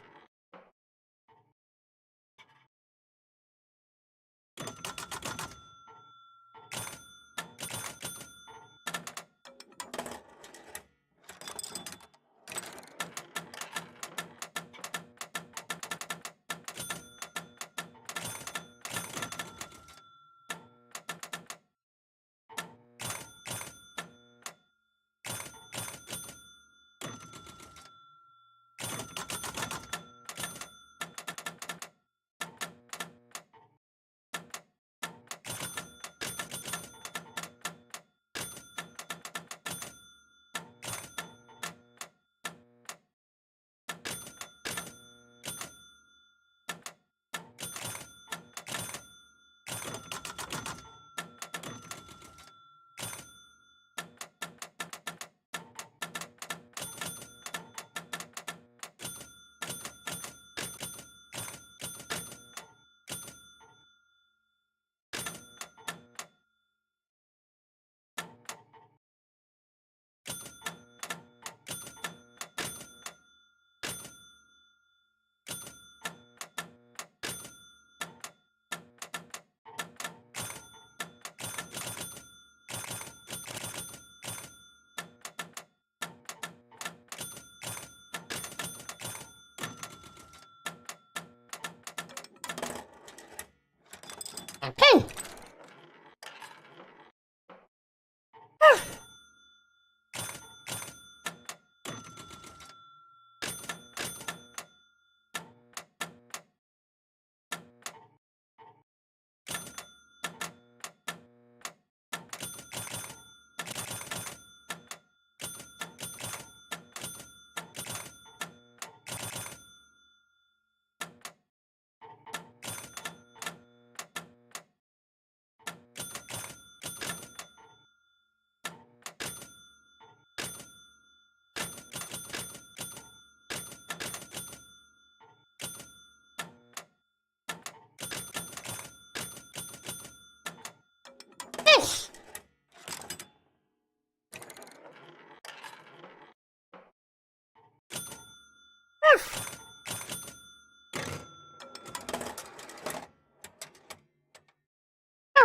Okay.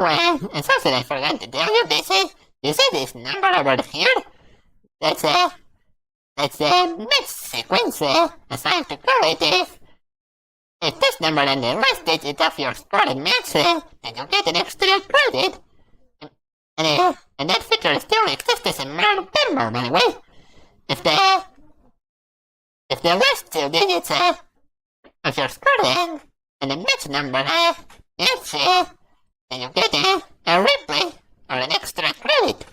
way, and something I forgot to tell you, you see this number over here? That's a match sequence assigned to correlative. If this number and the last digit of your scored match, then you get an extra credit. And that feature still exists as a modern pinball, by the way. If the last two digits of your scored and the match number match, then you get a replay or an extra credit.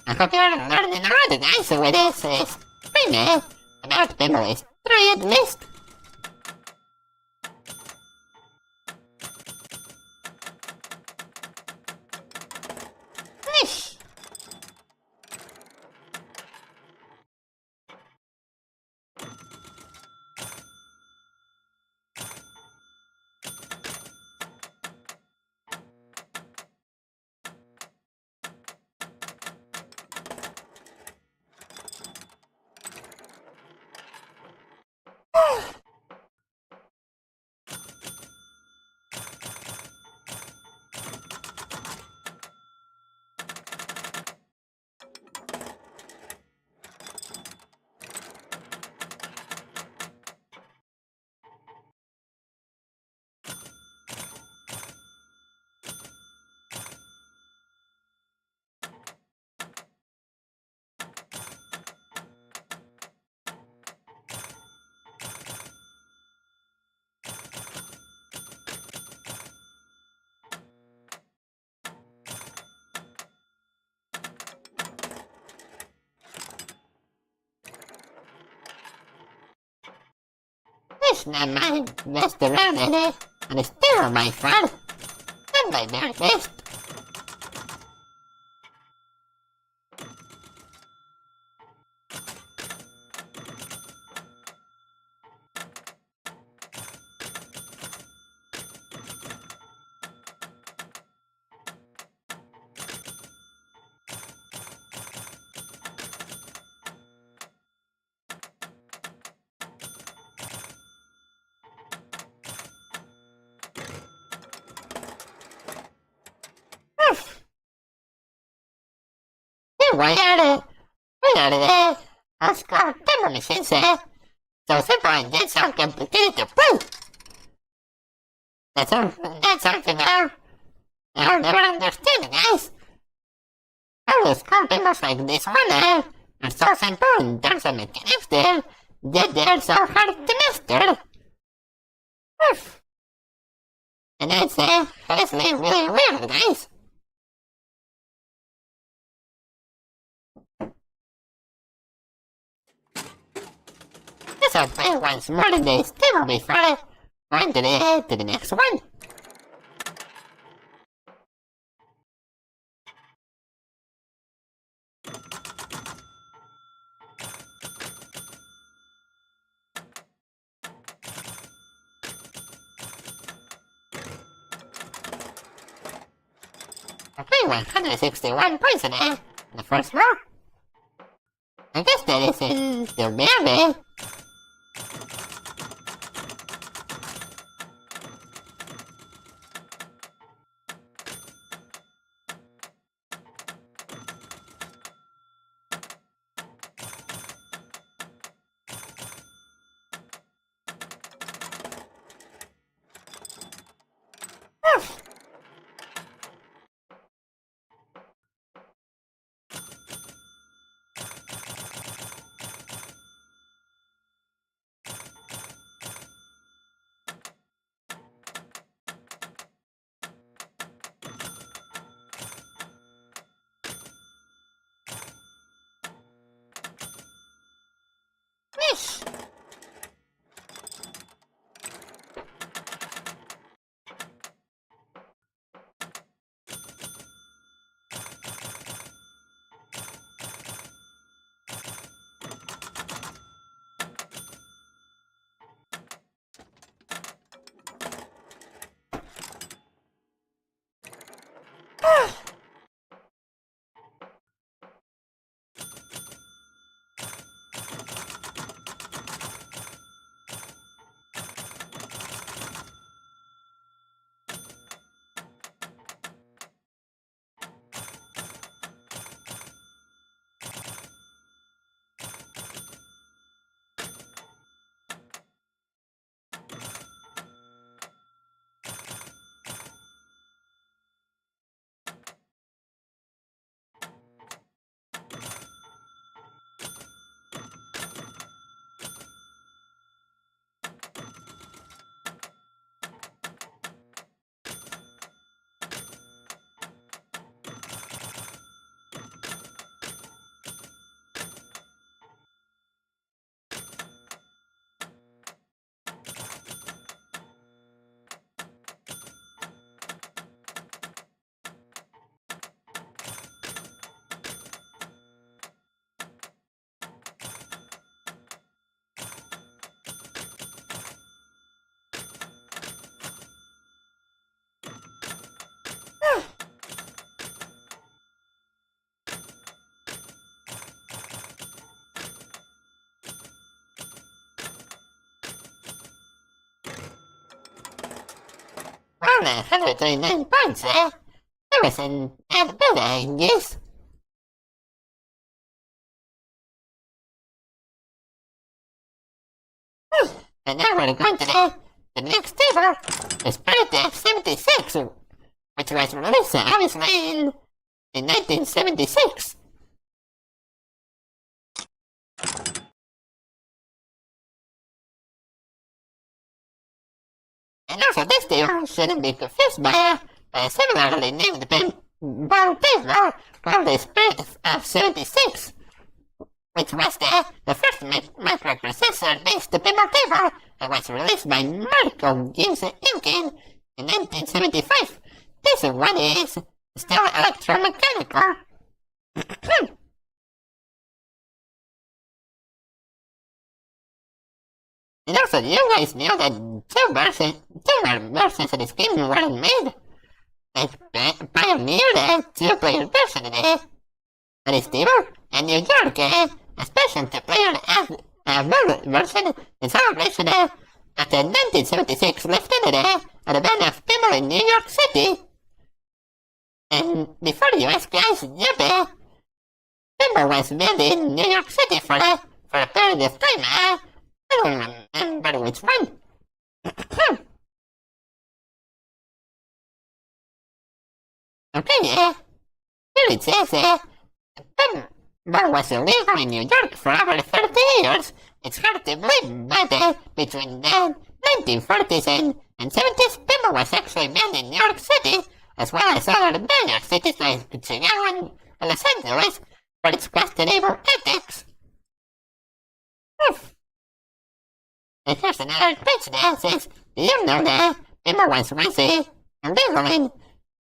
I hope you're learning a lot nice with this screen about pinball 3 at least. It's not my best around it, and it's still my fault. Not my very best. Why are they? Oscar, come on, sensei. So simple and yet so complicated to prove. That's something I'll never understand, guys. How does compliments like this one are so simple in terms of mechanics there, yet they're so hard to master? And that's honestly really weird, guys. So play once more today, still before going to the next one. Okay, 161 points in the first row. I guess that is still bad, 139 points there. Harrison and Billy, yes. And now we're going to the next table. It's birthday 76, which was released obviously in 1976. And also this table shouldn't be confused by a similarly named pinball table called the Spirit of 76, which was the first microprocessor-based pinball table and was released by Marco Games Inc. in 1975. This one is still electromechanical. And also, you guys knew that two versions of this game were made. I pioneered a two-player version that is stable and New York, a special two-player version in celebration of the 1976 lieutenant of the band of Pinball in New York City. And before you ask guys, yep, Pinball was banned in New York City for a period of time. I don't remember which one. Okay, here it says, Pinball was illegal in New York for over 30 years. It's hard to believe, but between the 1940s and 70s, pinball was actually banned in New York City, as well as other major cities like Chicago and Los Angeles, for its questionable ethics. And here's another page that says, do you know that pinball was once illegal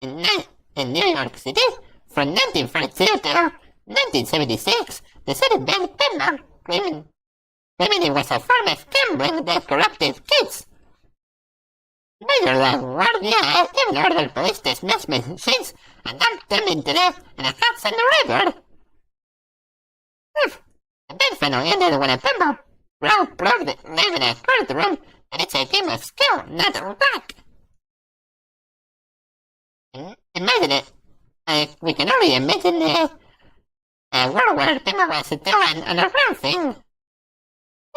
in New York City? From 1942 to 1976, the city banned pinball, claiming it was a form of gambling that corrupted kids. Mayor LaGuardia even ordered police to smash machines and dump them into the Hudson River. The band finally ended when a pinball broke live in a courtroom, and it's a game of skill, not luck. Imagine it. We can only imagine a world where pinball was still an around thing.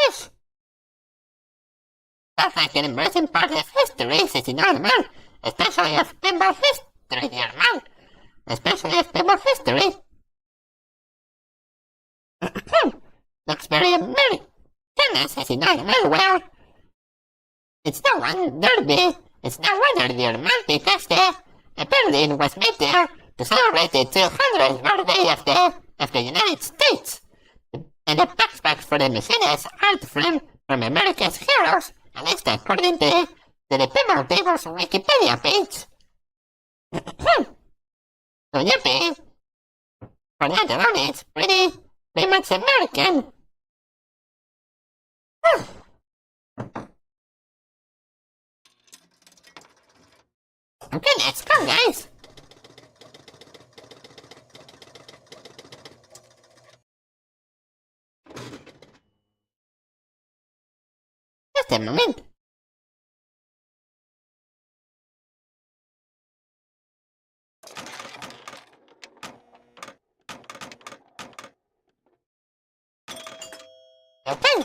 Yes. That's like an embarrassing part of history, says man, especially of pinball history, dear man. Especially of pinball history. Looks very American, says man. Well, it's no wonder, dear man, because apparently it was made there to celebrate the 200th birthday of the United States. And the backpack for the machine has art from America's heroes, at least according to the pinball table's Wikipedia page. So yippee! For that alone, it's pretty much American. Okay, let's go, guys. Just a moment. Okay.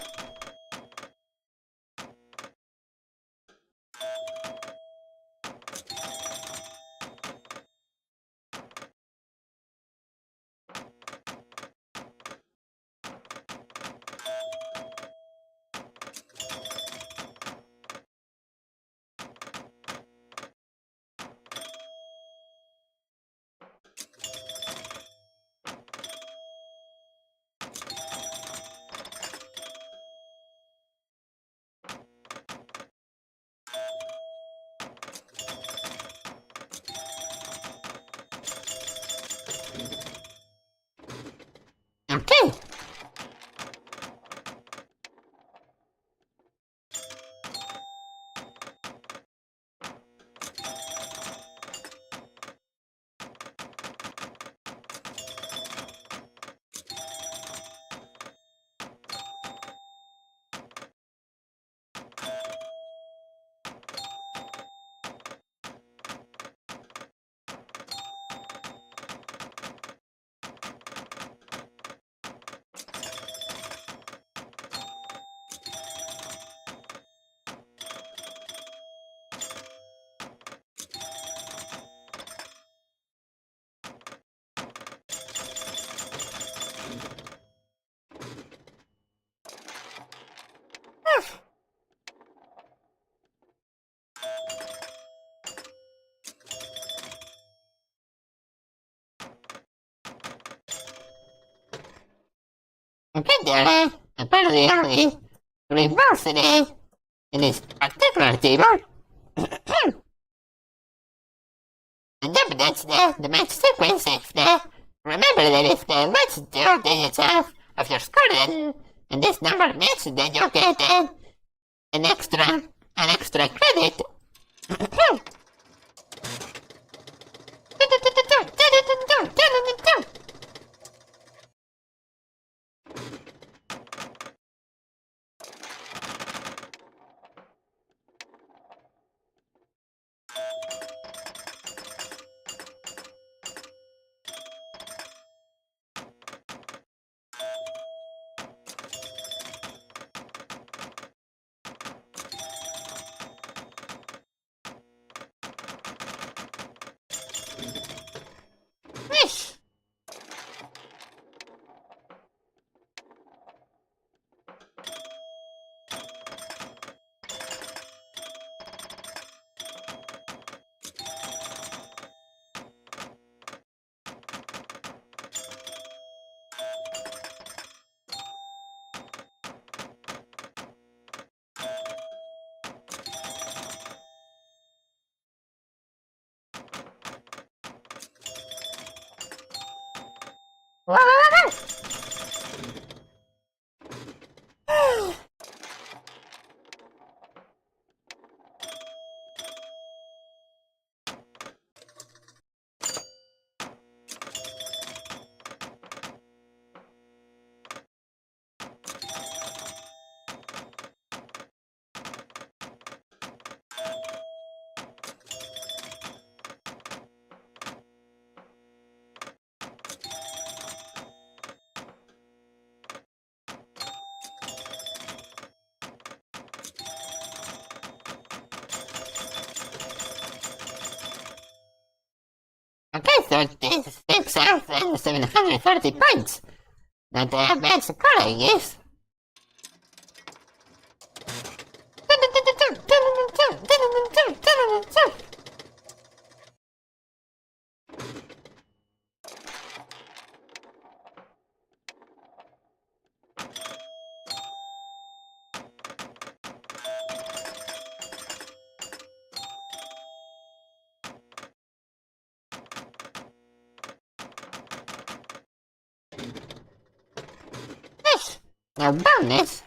Arcade apparently only reversing in this particular table. And that's the match sequence if remember that if the last 0 digits of your score and this number matches, then you get an extra credit. Yes. Okay, so this is 6,730 points. Not a bad score, I guess. Now bonus.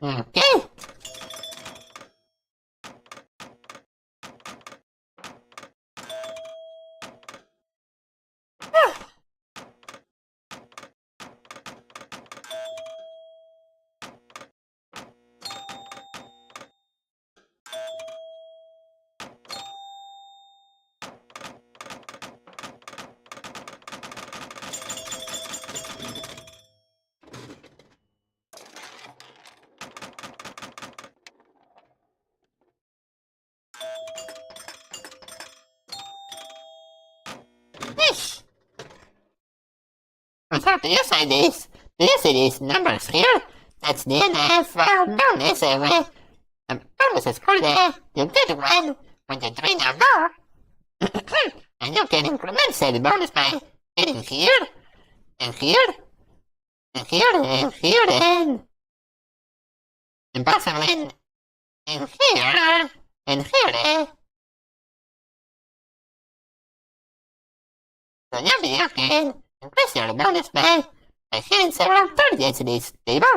Okay. Yes. I thought you said this. Do you see these numbers here? That's the NF bonus away. Bonus is called you get one when you drain a bar. And you can increment the bonus by hitting here, and here, and here, and here, and possibly in here, and here. So you can increase your bonus by hitting several targets in this table.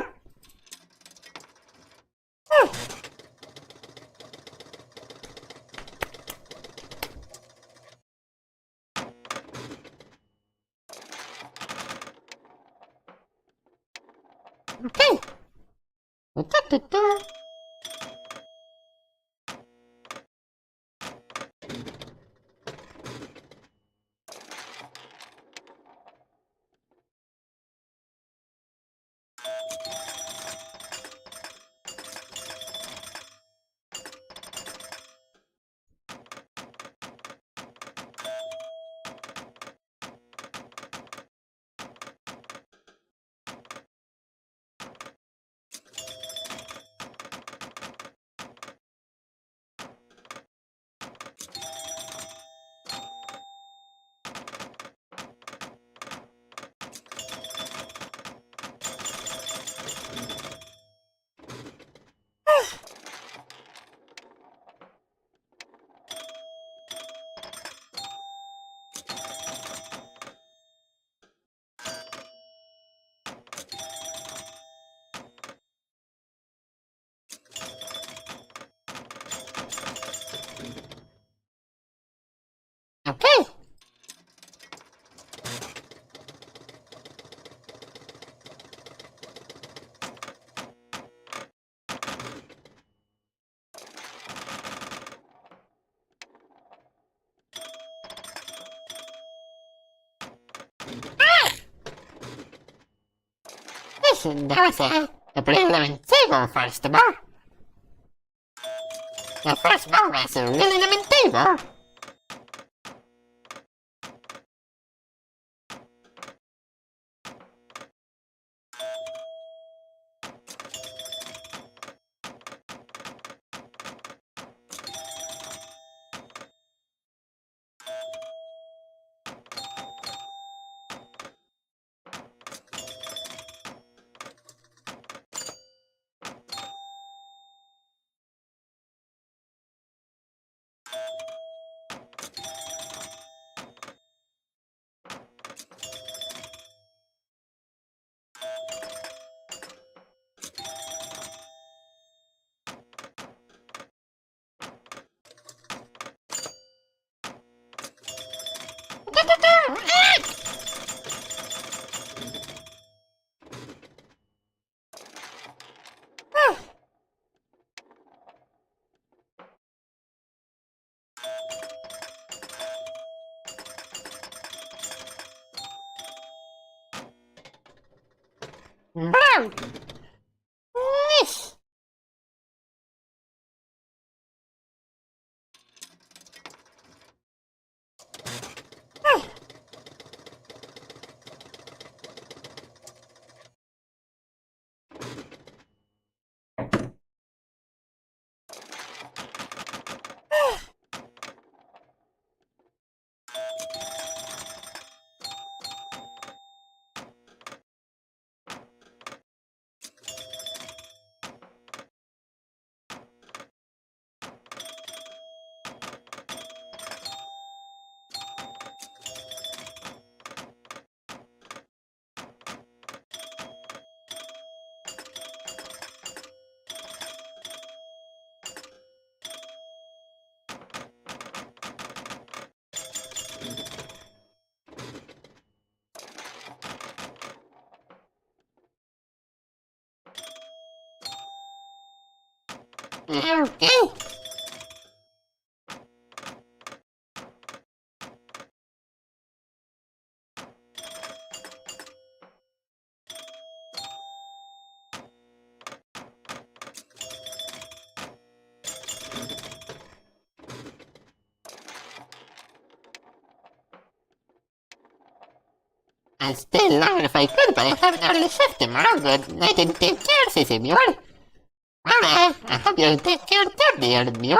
Okay. Okay. Listen, there's a blue table first of all. The first ball was a really lemon table. Brown. Yes. Okay. I'd stay longer if I could, but I haven't already left tomorrow. Good. I didn't take care, says Muir. Well, I hope you take care too, dear Muir.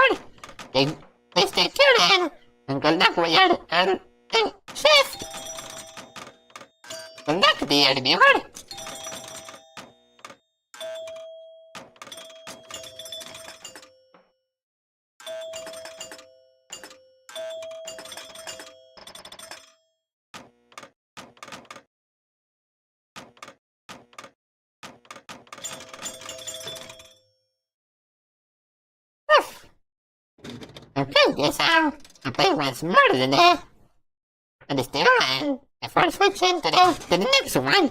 Please take care then. And good luck with your shift. Good luck, dear Muir. Okay, guess I'll play once more today. And it's still on. Before I switch into the next one.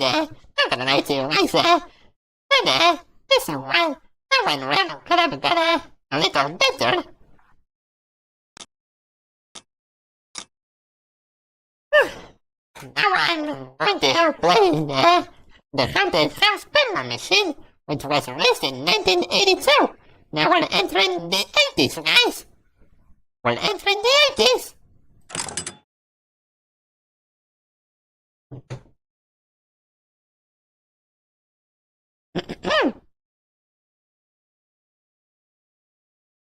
not gonna lie to you, this is why I went around and could have got a little better. Now I'm going to play the haunted house pinball machine, which was released in 1982. Now we're entering the 80s, guys. We're entering the 80s.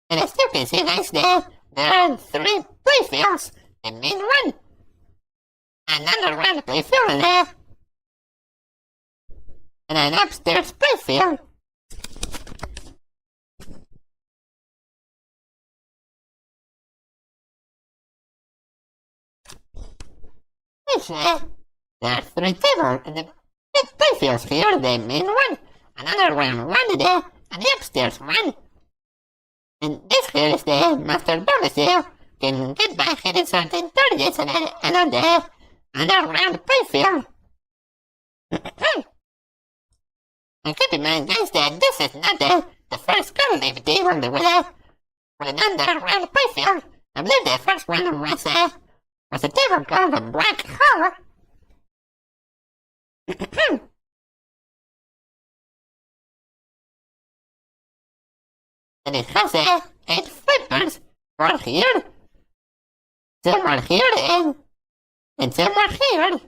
And as you can see, guys, there are 3 playfields in main one. Another one playfield there. And an upstairs playfield. There are 3 tables in the playfields here, the main one, another one there, and the upstairs one. And this here is the master bonus here. You can get back at it certain targets and another round playfield. And keep in mind, guys, that this is not the first Call of Duty with another round playfield. I believe the first one was a table called the Black Hole. And it has 8 flippers, 1 here, 2 more here, and 2 more here.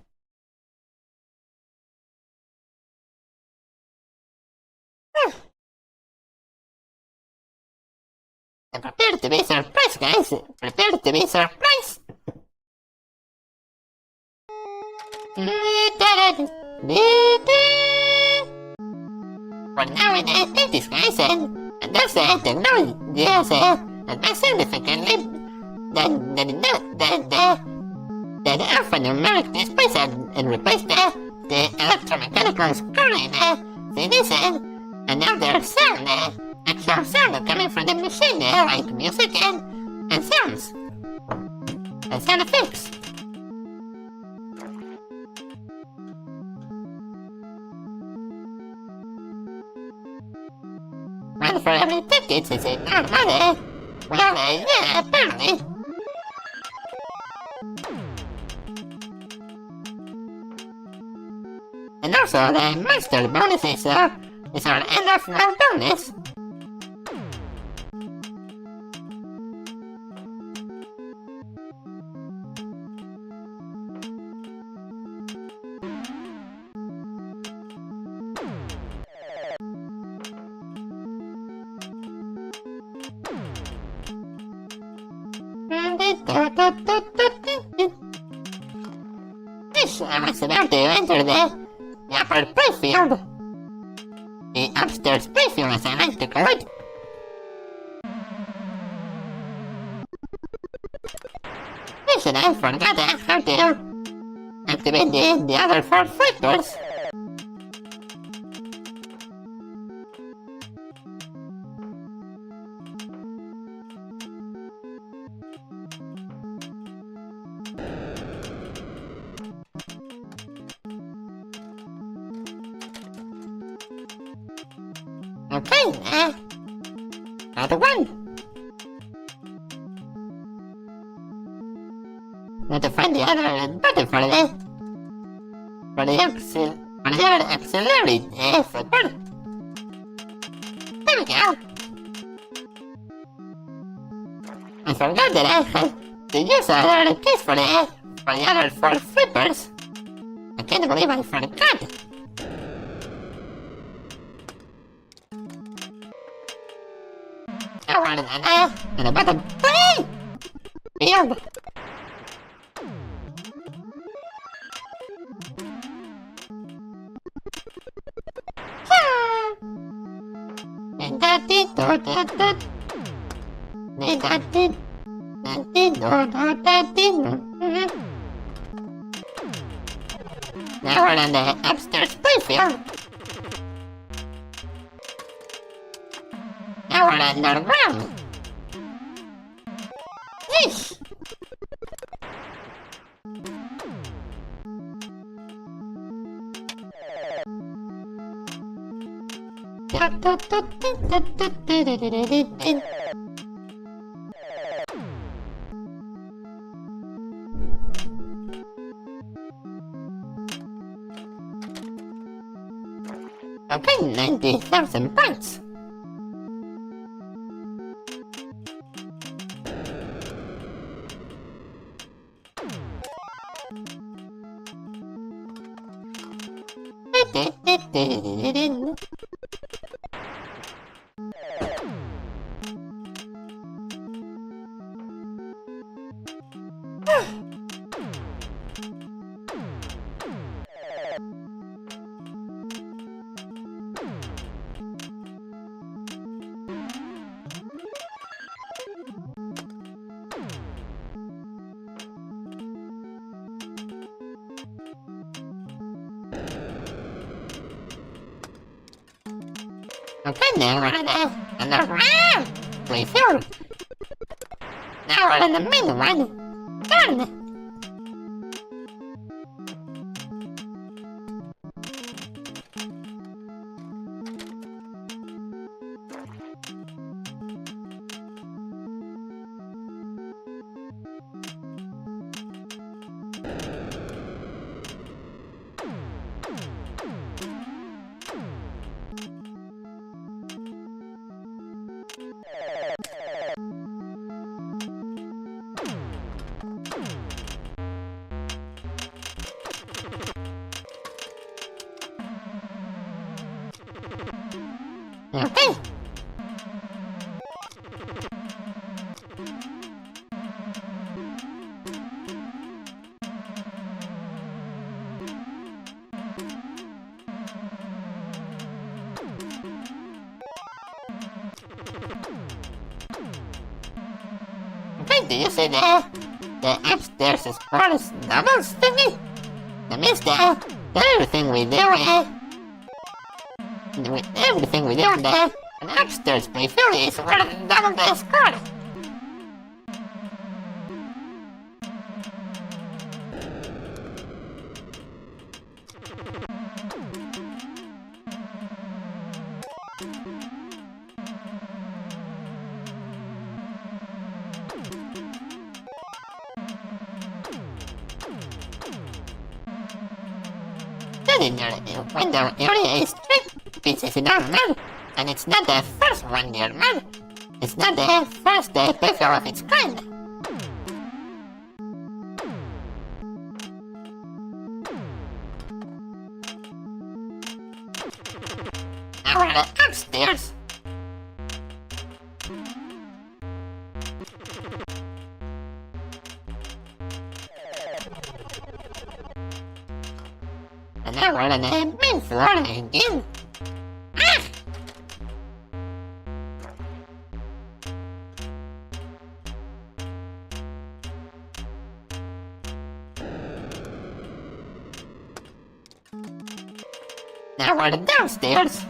And prepare to be surprised, guys. Prepare to be surprised. We're now in the 80s, guys, and that's the technology. Yes, advanced significantly that alphanumeric displays and replaced the electromechanical scoring CDs, and now there's sound, actual sound coming from the machine, like music and sounds, and sound effects. One for every ticket, is it not money? Well, yeah, apparently. And also, the master bonus is our end of round bonus. Yes, I was about to enter the upper playfield. The upstairs playfield, as I like to call it. Yes, and I forgot how to activate the other 4 flippers. Okay, another one. Now to find the other button for the auxiliary flipper. There we go. I forgot that I had to use another piece for the other 4 flippers. I can't believe I forgot. And about the field. And that did now we're on the upstairs playfield. Now we're underground. Yeesh. Okay, 90,000 points. Okay, now we're on the round playthrough. Now we're on the main one. Done. Okay. Okay, do you see the upstairs is part of doubles thingy? That means that everything we do with everything we do in the upstairs playfield is worth double the score. When the area is 3 pieces in armor, and it's not the first one near man. It's not the first playfield of its kind. Now we're upstairs. And now we're on the main floor again. Ah! Now we're downstairs.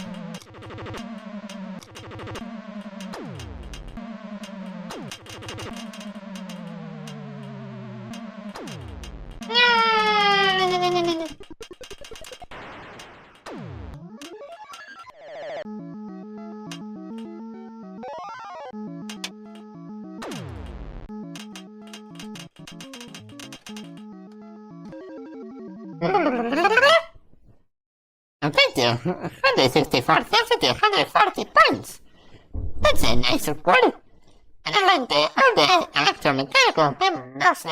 Okay, dear. 164,240 points. That's a nice score. And I like all the electromechanical members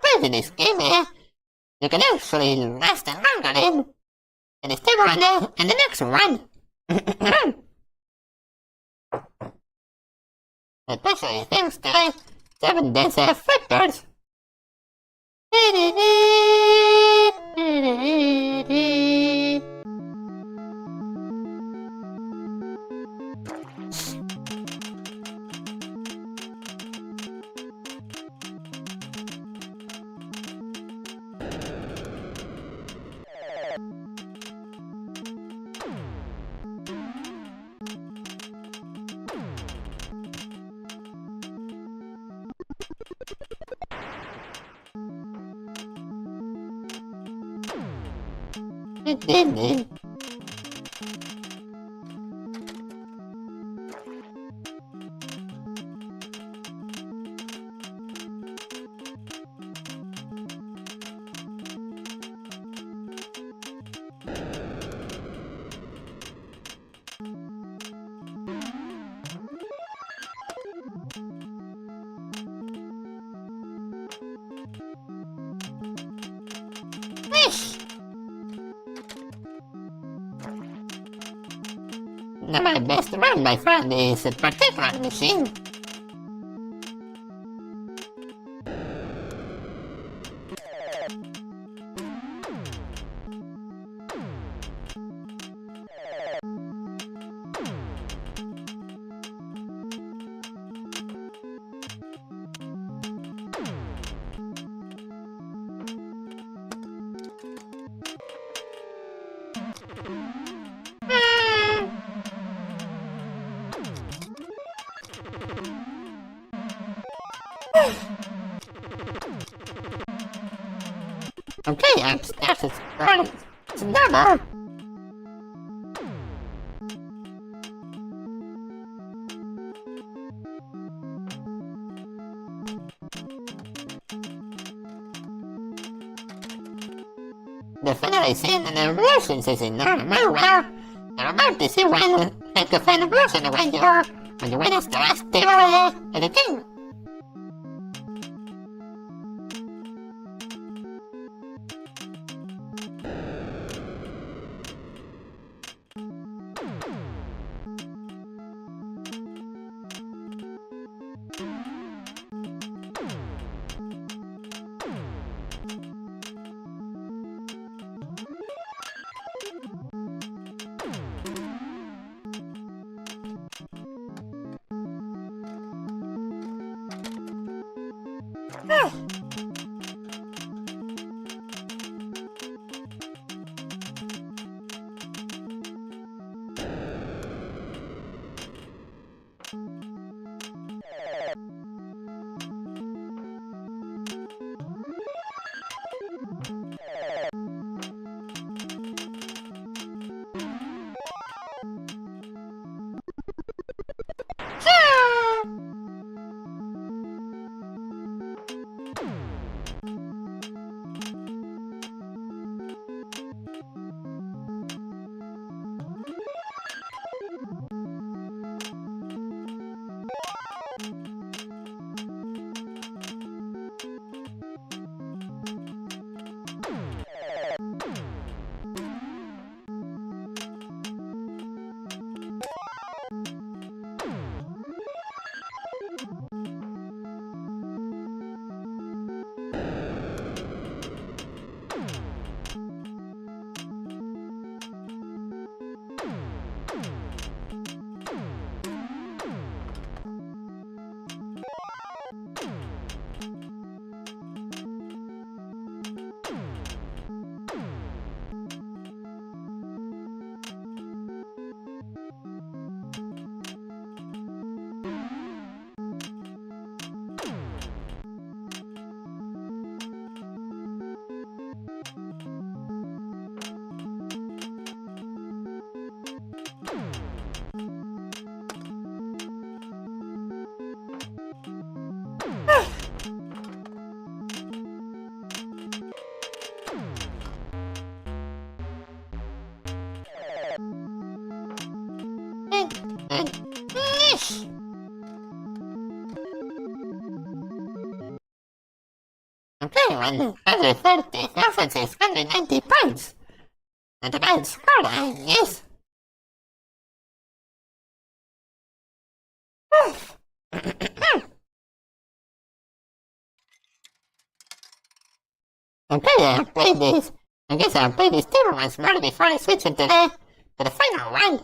played in this game. You can actually last longer in the stable and the next one. Especially thanks to 7 days flippers. Now my best friend, my friend, is a particular machine. Okay, I'm upstairs. It's normal. The finale scene in the relations is in normal. Well, you're about to see when like the final version when you witness the last table and the thing. Okay, when 130 thousand is 190 points. Not a bad score, yes. Okay, I'll play this. I guess I'll play this table once more before I switch into the final one.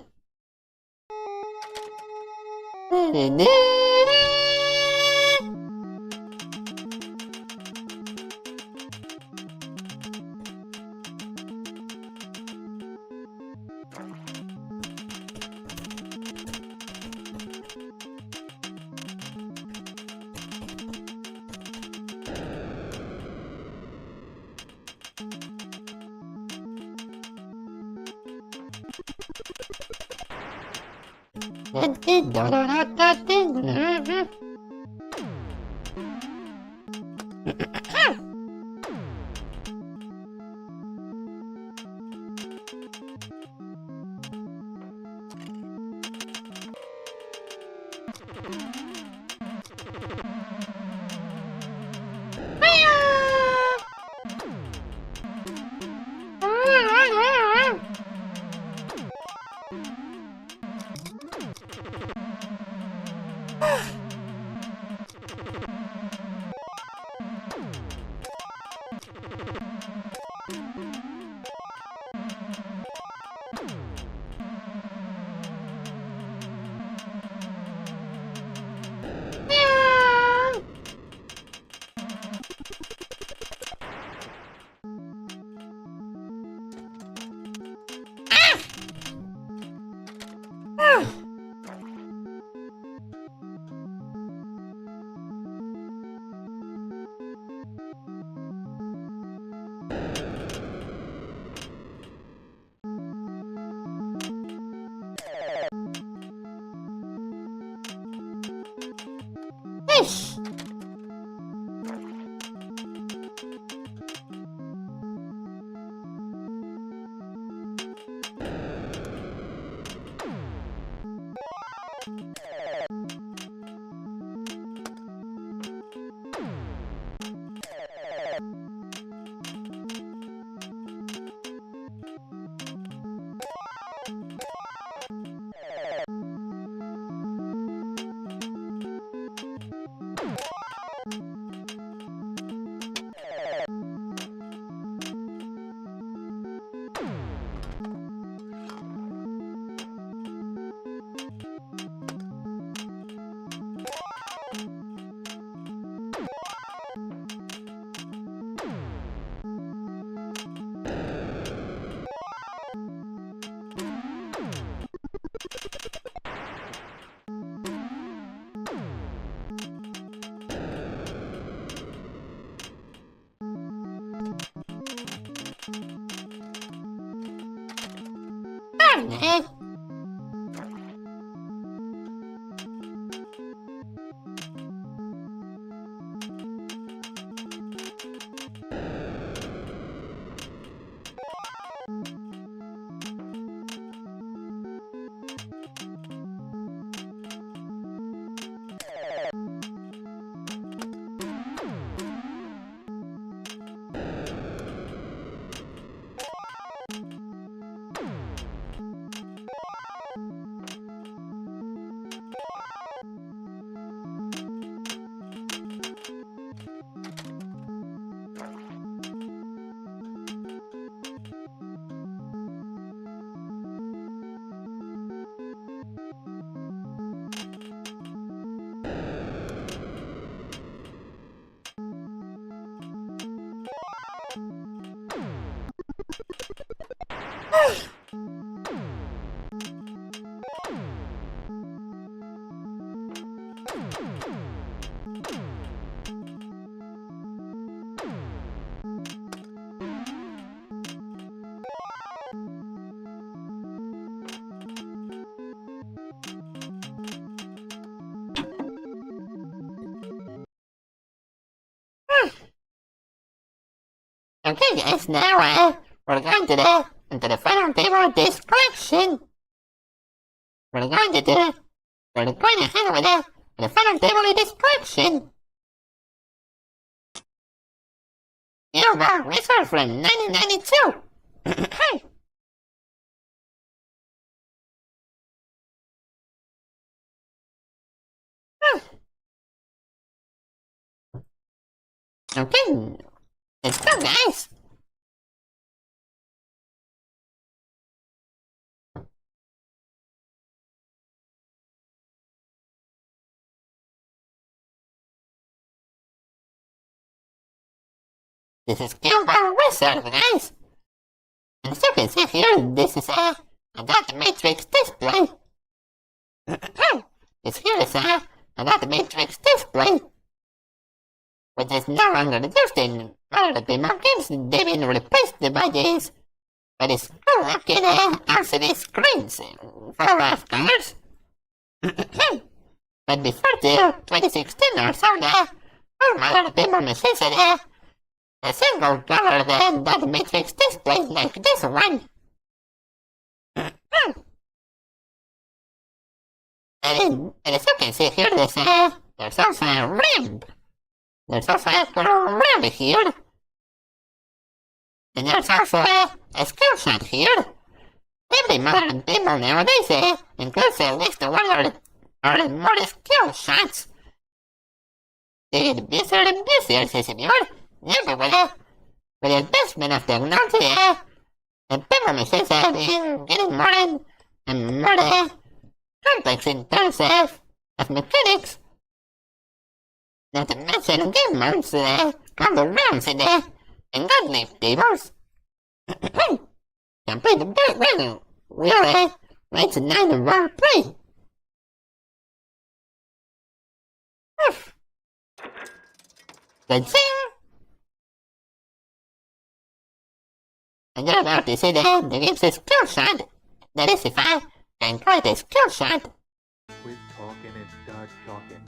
Fish. Darn. Okay guys, now we're going to the final table description. We're going to handle with the final table description. You were research from 1992. Okay, let's go guys. This is PINBALL Wizard, guys. And as you can see here, this is a dot matrix display. This here is a dot matrix display, which is no longer used in other pinball games. They've been replaced by these looking LCD screens for colors. But before the 2016 or so, other pinball machines had a single color dot matrix display like this one. And as you can see here, there's also a rim. There's also a little rim here. And there's also a skill shot here. Every modern pinball nowadays includes at least one or more skill shots. They get busier and busier, everywhere. With the advancement of technology, the performances have been getting more and more complex in terms of mechanics. Not to mention game modes on the rounds and godly tables. Can play the very well, really, makes a night of role play. The thing you're about to see the game's a skill shot. That is, if I can call it a skill shot. Quit talking and start talking.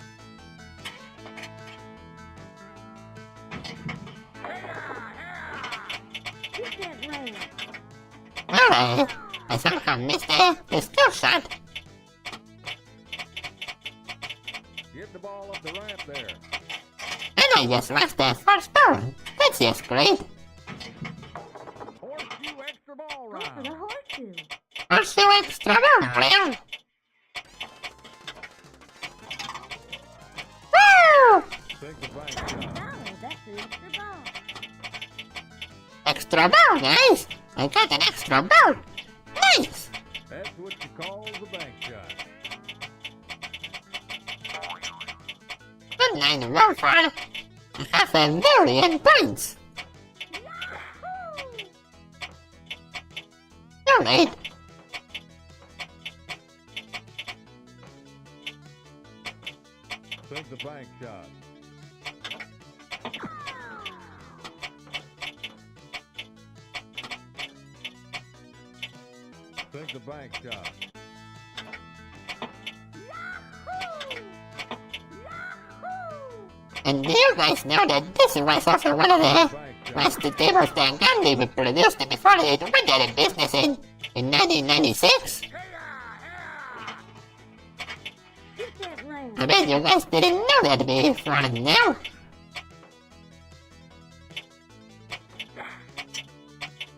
Alright, I somehow missed the skill shot. Get the ball up the ramp there. And I just lost the first ball. That's just great. Horseshoe extra ball round. Horseshoe extra ball round. Woo! Take the bank shot. Extra ball, guys. I got an extra ball. Nice. That's what you call the bank shot. Good night, roll for half a million points. You're late. Take the bank shot. Take the bank shot. And do you guys know that this was also one of the last tables that Gandhi produced before it went out of business in 1996? I bet you guys didn't know that before now.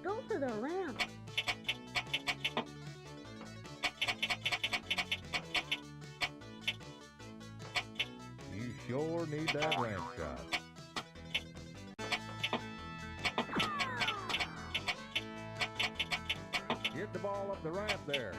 Go to the ramp. You sure need that ramp shot. Get the ball up the ramp there.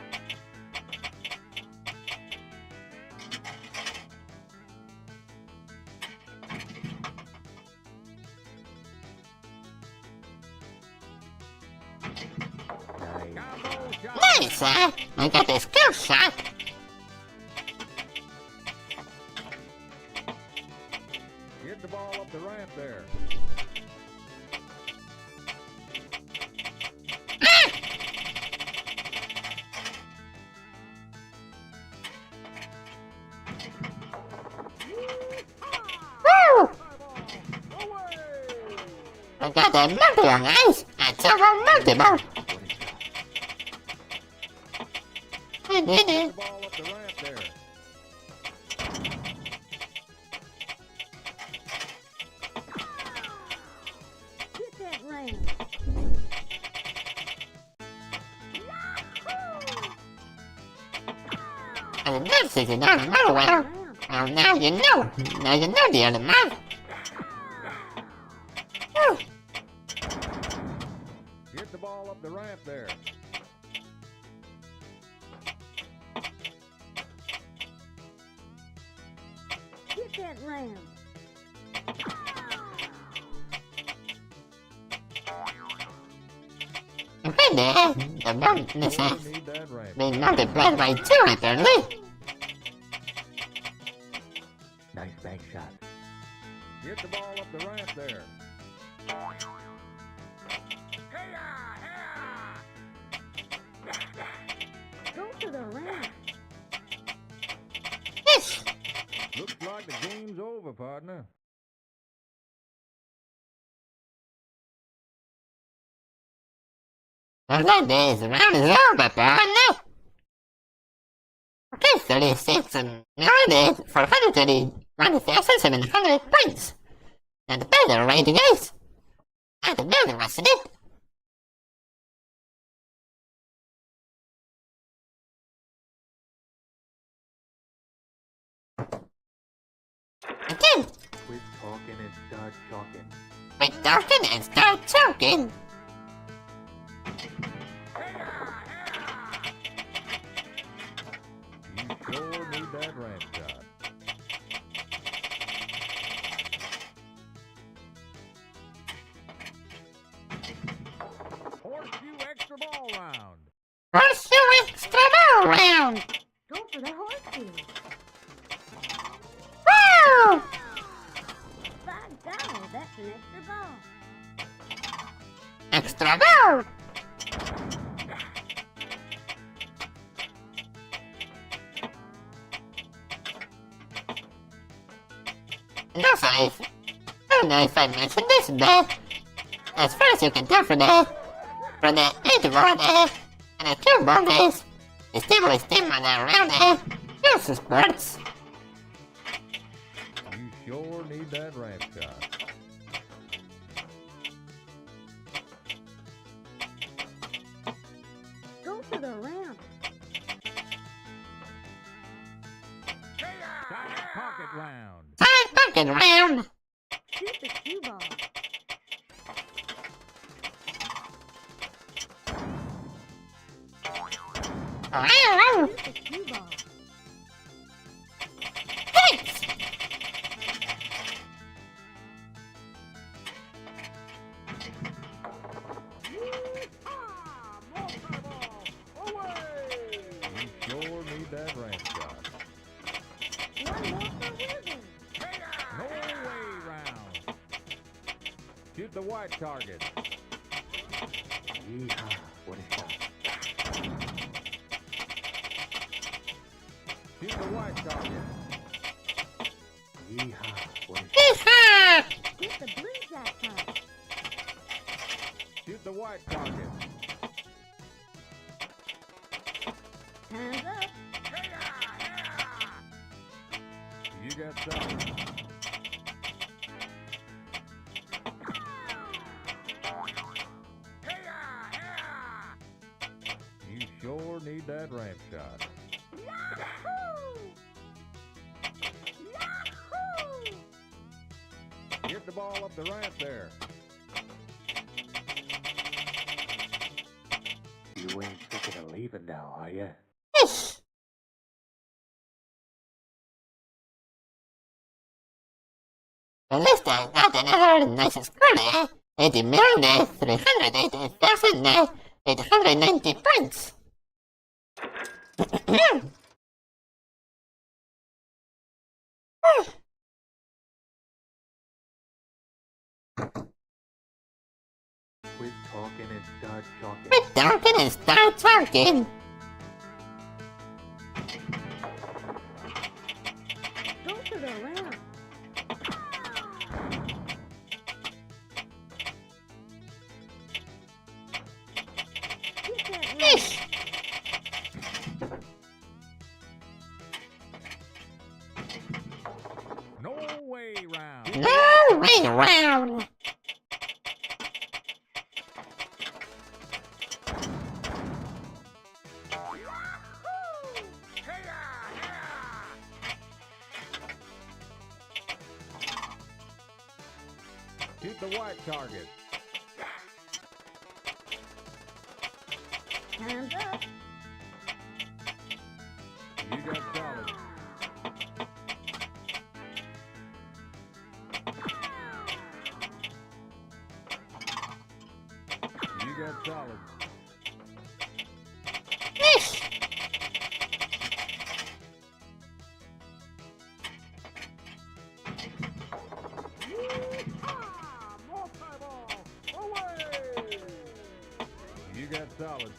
Nice, I got the skill shot. Get the ball up the ramp there. Woo! I got the multiple, guys. A double multiple. I did Get it. the ball up the ramp there. Hit that ramp. And this is another model. Well, now you know. Now you know the other model. Woo! Get the ball up the ramp there. Hit that ramp. And then the bonus has Sure need that ramp. been multiplied by 2 apparently. Nice bank shot. Get the ball up the ramp there. Go to the ramp. Yes! Looks like the game's over, partner. Well, that round is over, partner. Okay, 36 and 90 for 131,700 points. Not bad, alright, guys. Not bad, wasn't it? Again, Quit talking and start talking. Quit talking and start choking. You sure need that ramp shot. Horseshoe extra ball round. Horseshoe extra ball round. Go for the horseshoe. Woo! $5, that's an extra ball. Extra ball. Also, I don't know if I mentioned this, but as far as you can tell from the 8 ball and the 2 ball days, the stable team on around the sports. You sure need that ramp shot. Go to the ramp. Side pocket round. Side pocket round. Shoot the cue ball. Wow. Shoot the cue ball. Thanks. You sure need that ramp shot. One more for Wiggins. No way round. Shoot the white target. Yeehaw, what a shot. Shoot the white target. Yeehaw, what a shot. Yeehaw. Hit the blue jackpot. Shoot the white target. Time's up. You got something. You sure need that ramp shot. Yahoo! Yahoo! Get the ball up the ramp there. You ain't thinking of leaving now, are you? Yes. At least I got another nice score. 80,380,890 points. Quit talking and start talking. Quit talking and start talking. Go to the ramp. Hit that ramp. Yes. No way round. No way around. Shoot the white target. Time's up. You got solid. You got solid. Yes. You got solid.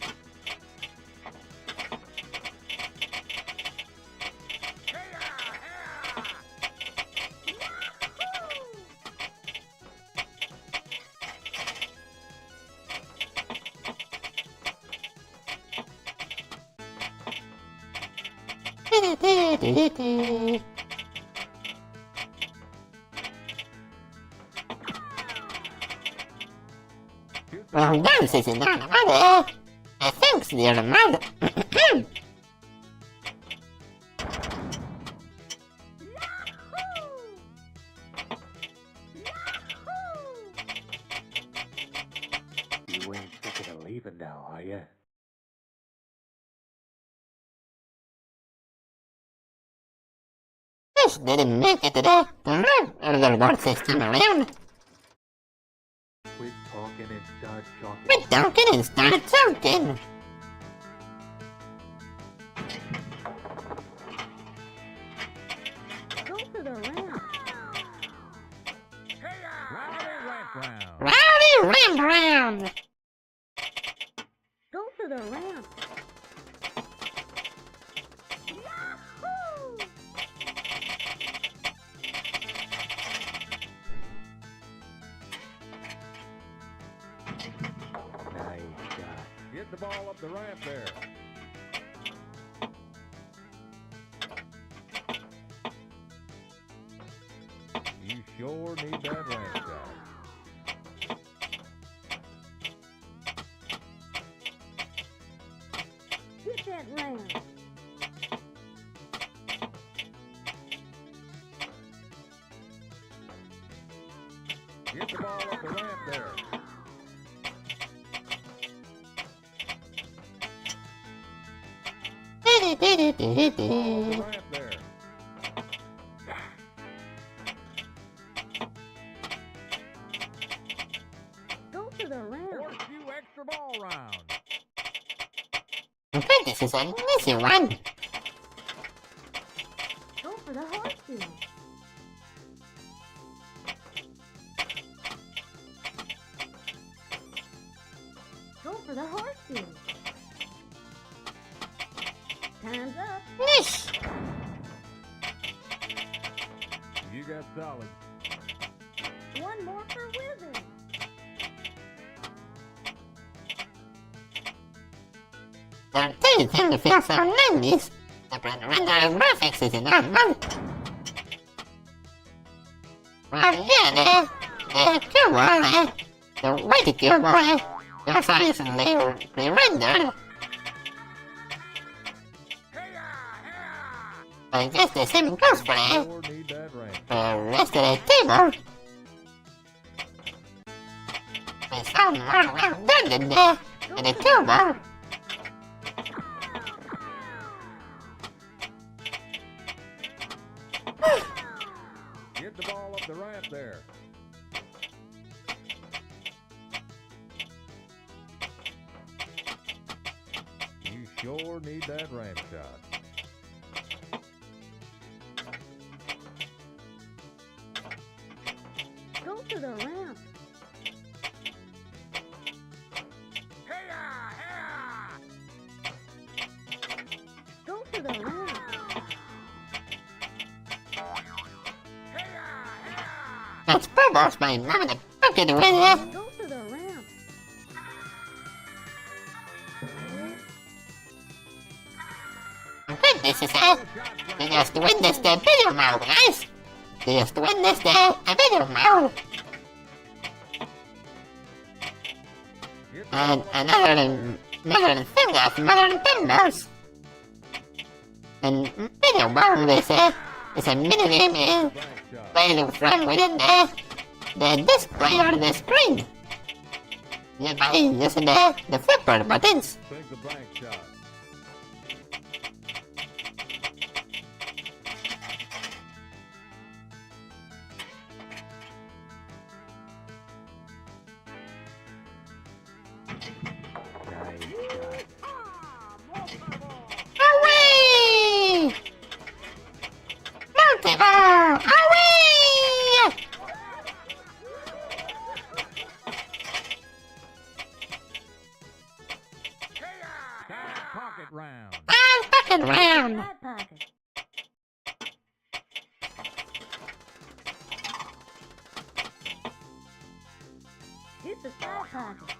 Well, this is an automatic. I think the automatic. even now, are you? This didn't make it today. The Lord system around. Quit talking and start talking. Quit talking and start talking. Go to the ramp. Rowdy ramp round. Go to the ramp. Yahoo! Nice shot. Get the ball up the ramp there. You sure need that ramp shot. Hit that ramp. Get the ball up the ramp there. Up the ramp there. Go to the ramp. Horseshoe extra ball round. Okay, this is an easy one. Go for the horseshoe. Go for the horseshoe. Time's up. Nice. You got solid. One more for Wizard. The thing to feel so nice. The rendering graphics is normal. Well, yeah, the Turell, the VTuber, also recently rendered. I guess the same goes for Sure need that ramp. the rest of the table. It's all more well done than the tuber. Get the ball up the ramp there. You sure need that ramp shot. Go to the ramp. Go to the ramp. That's bubbles by moving the bucket with it. Go to the ramp. Okay, this is it. You just witnessed the video mode, guys. You just witnessed the video mode. And another thing of modern pinballs. And video mode is a minigame played from within the display on the screen. By using the flipper buttons. Take the blank shot. Away! Multi-ball! Away! Pocket round. I'll fucking round. Side pocket. Hit the side pocket.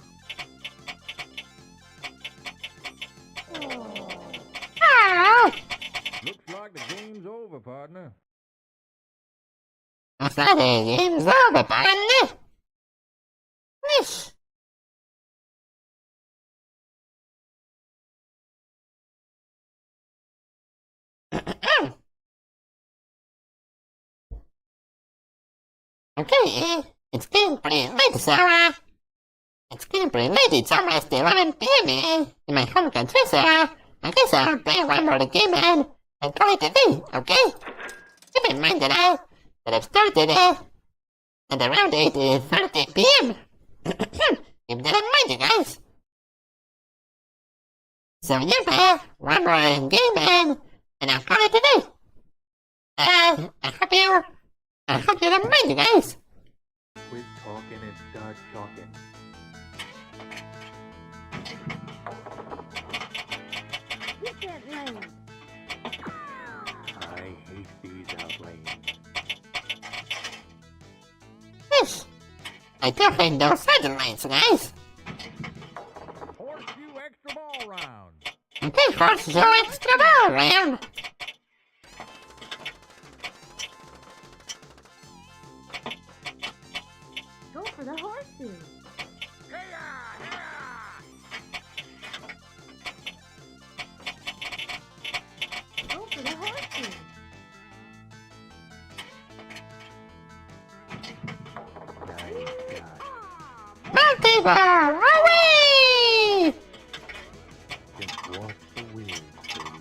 Oh! Looks like the game's over, partner. I thought the game's over, partner. Yes. Okay, it's getting pretty late, so It's gonna be late, it's almost 11 p.m. in my home country, so I guess I'll play one more game and call it a day, okay? Keep in mind that I've started at around 8:30 p.m. Keep that in mind, you guys. So yeah, one more game and I'll call it a day. I hope you don't mind, you guys. Quit talking and start talking. Get that land. I hate these outlanes. Yes, I definitely know certain lines, guys. Horseshoe extra ball round. Okay, horse, your extra ball round. Go for the horseshoe. Go for the horseshoe. Nice shot. Multi-ball, away! Just watch the wind, baby.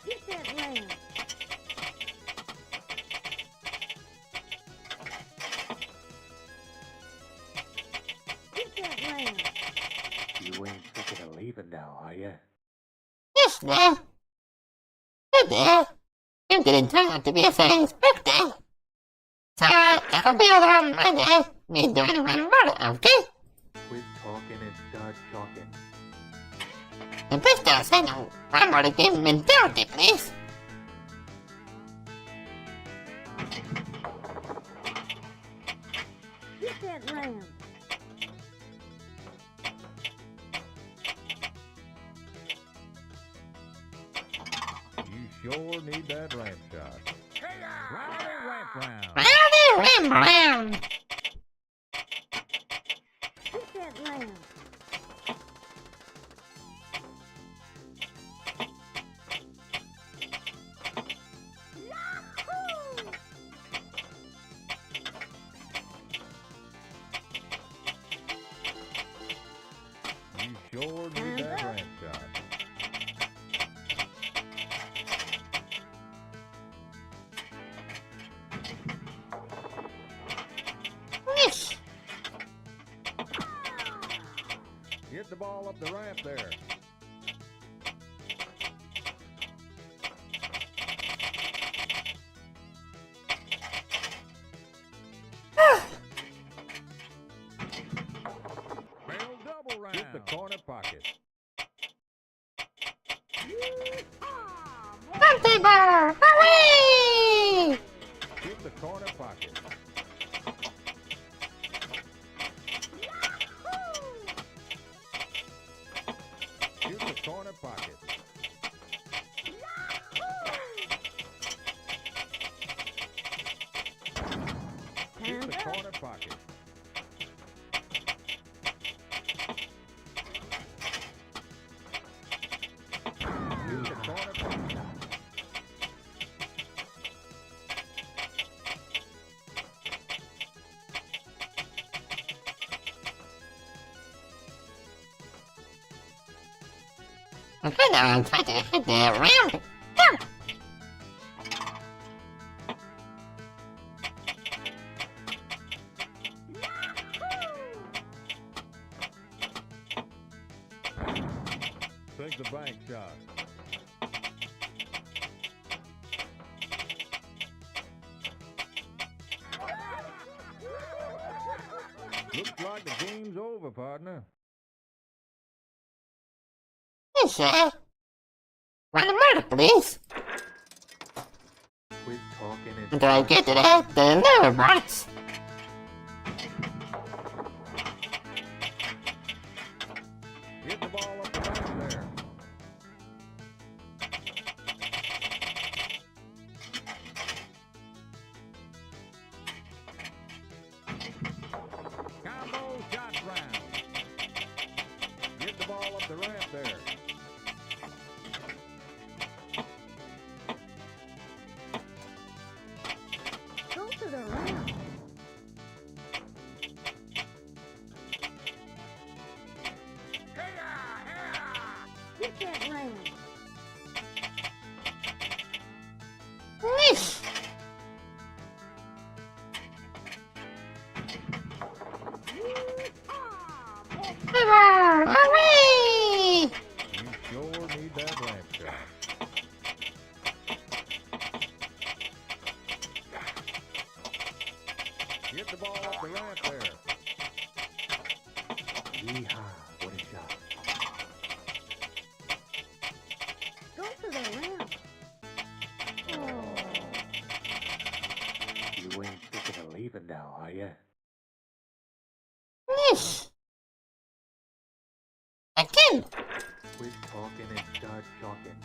Get that land. Get that land. You ain't thinking of leaving now, are ya? Yes, Dad. Good, Dad. You didn't turn out to be a science birthday. So, I'll be over on Monday. Me doing one more, okay? Quit talking and start talking. And please don't send one more game mentality, please. Get that land. You sure need that ramp shot. Rowdy ramp round. Rowdy rim round. Get that land. Yahoo! You sure need that ramp shot. Yes. Get the ball up the ramp there. Barrel double round. Get the corner pocket. Multi-ball, away! Get the corner pocket. Get the corner pocket. Get the corner pocket. Get the corner pocket. Okay, now I'm trying to hit the round. Go! Take the bank shot. Looks like the game's over, partner. Yes, sir. One more, please. Quit talking and Do I get it at the lower box? get the ball up the ramp there. Combo shot round. Get the ball up the ramp there. Go to the ramp. Turell! Away! You sure need that ramp shot. Get the ball up the ramp there. Yeehaw, what a shot. Go to the ramp. You ain't thinking of leaving now, are ya? Yes. Again. Quit talking and start talking.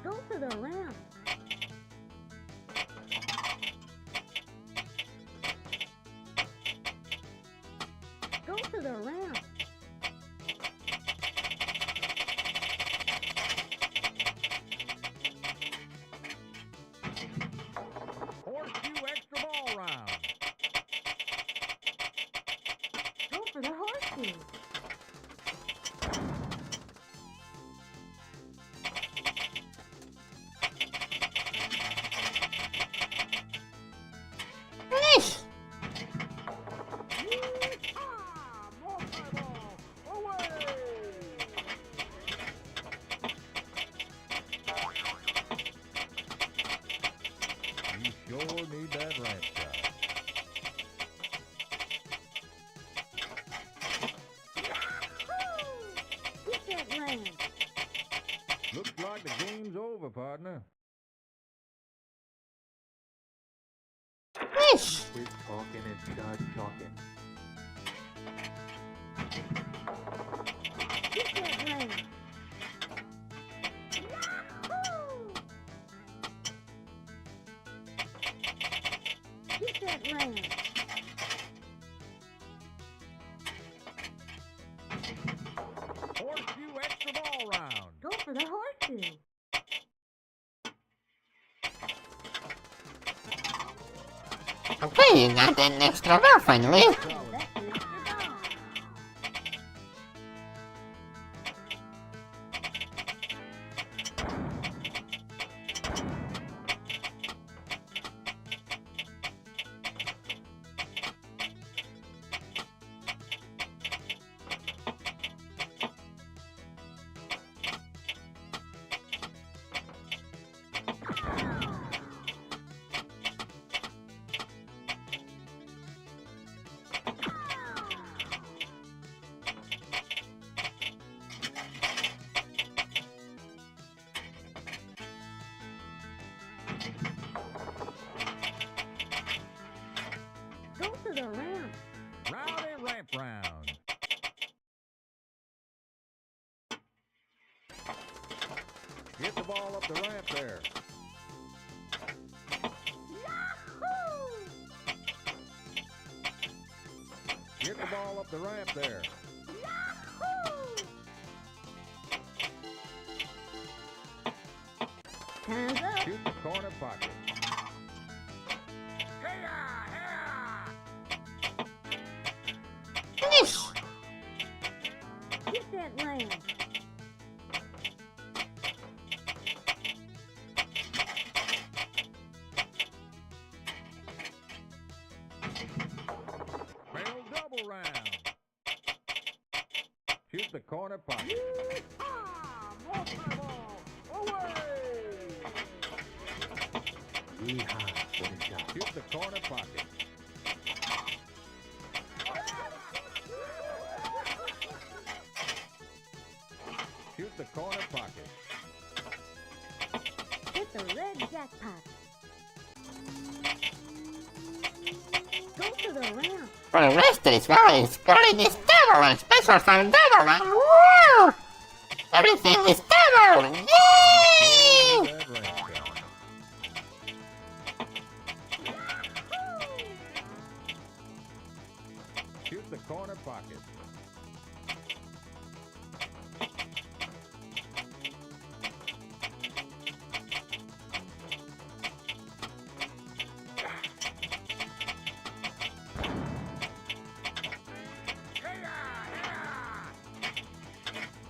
Go to the ramp. Go to the ramp. Horseshoe extra ball round. Go for the horseshoe. Yes. You sure need that ramp shot. Get that ramp. Looks like the game's over, partner. Yes. Quit talking and start talking. Get that ramp. Get that ramp. Horseshoe extra ball round. Go for the horseshoe. Okay, you got an extra ball finally. That's an extra ball. Go to the ramp. Rowdy ramp round. Get the ball up the ramp there. Get the ball up the ramp there. Time's up. Shoot the corner pocket. Yes. Get that ramp. Barrel double round. Shoot the corner pocket. Yeehaw, what a shot. Shoot the corner pocket. Shoot the corner pocket. Hit the red jackpot. Go to the ramp. For the rest of this valley, scoring is double and specials are double and woo! Everything is double! Yay! Red ramp shot. Shoot the corner pocket.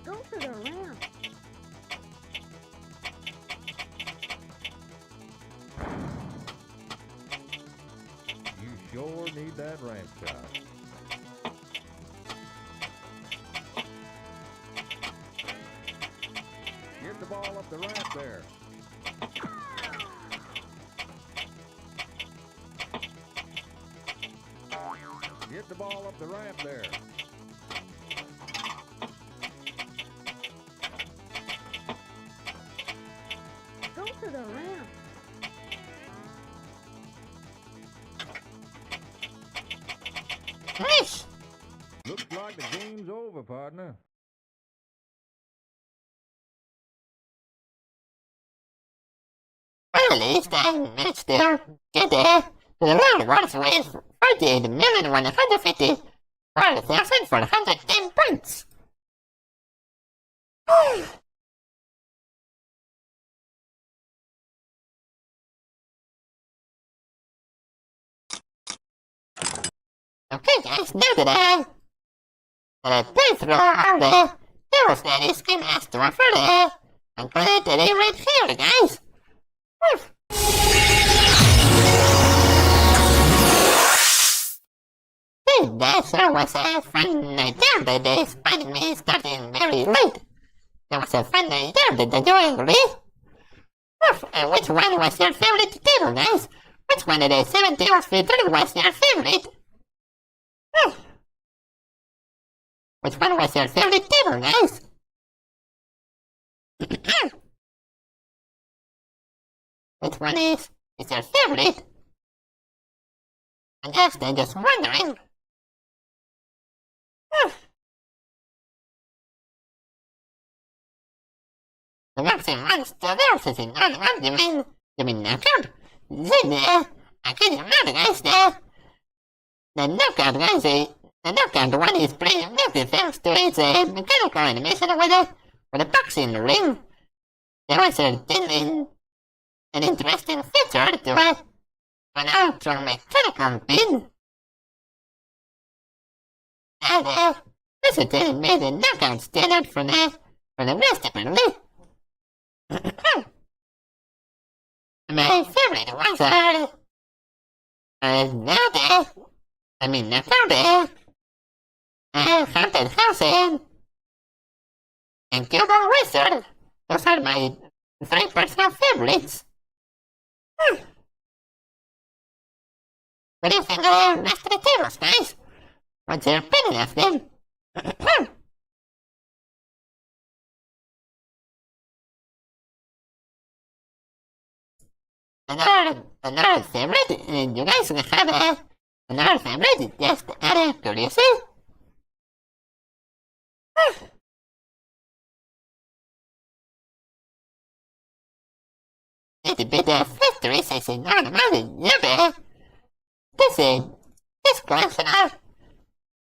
Go to the ramp. need that ramp shot. Get the ball up the ramp there. Get the ball up the ramp there. Go to the ramp. Nice. Looks like the game's over, partner. Well, at least I managed to get there. The round was with 48,150,410 points. Okay, guys, now that I played through all the heroes that is Game Master for the I'm glad that I right here, guys. That sure was a fun night there that they spotted me starting very late. It was a fun night there, did you agree? Which one was your favorite table, guys? Which one of the 7 tables we drew was your favorite? Which one was your favorite table, guys? Which one is your favorite? I'm just wondering. The vaccine monster versus in on you mean knockout? Then I can't remember, guys, the knockout guys, the knockout one is pretty effective thanks to its mechanical animation with a boxing ring. There was certainly an interesting feature to an ultra-mechanical pin. And this certainly made the knockout stand out for the rest of it. My favorite ones are Haunted House and Gilbert Wizard. Those are my 3 personal favorites. What do you think of the rest of the tables, guys? What's your opinion of them? Another favorite, you guys have another favorite, just out of curiosity? It's a bit of history, says in normal, this question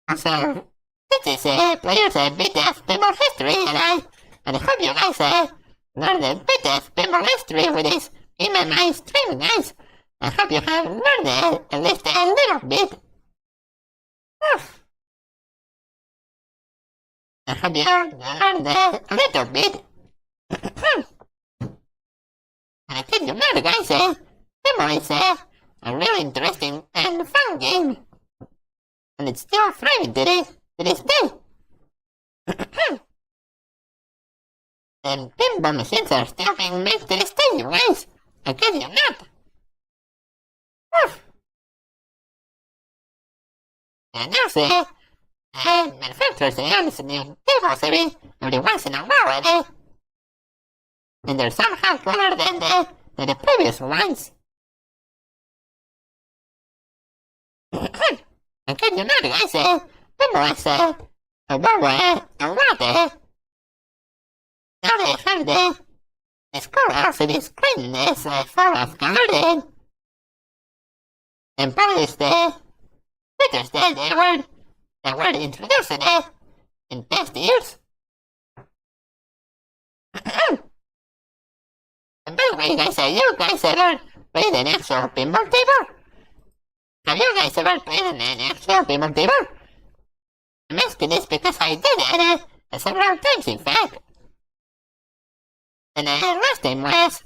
also, this is players a bit of pinball history, and I hope you guys learned a bit of pinball history with this in my stream, guys. I hope you have learned at least a little bit. I hope you learned a little bit. I tell you now, guys, pinball is a really interesting and fun game. And it's still free to this day. And pinball machines are still being made to this day, you guys. I kid you not. And also, manufacturers announce new tables every once in a while, and they're somehow cooler than the previous ones. I kid you not, guys, pinball is a lot, now they have the score of the screen is full of color, and polish the features that were introduced in past years. And by the way, guys, you guys ever played an actual pinball table? Have you guys ever played an actual pinball table? I'm asking this because I did it several times, in fact. And last time was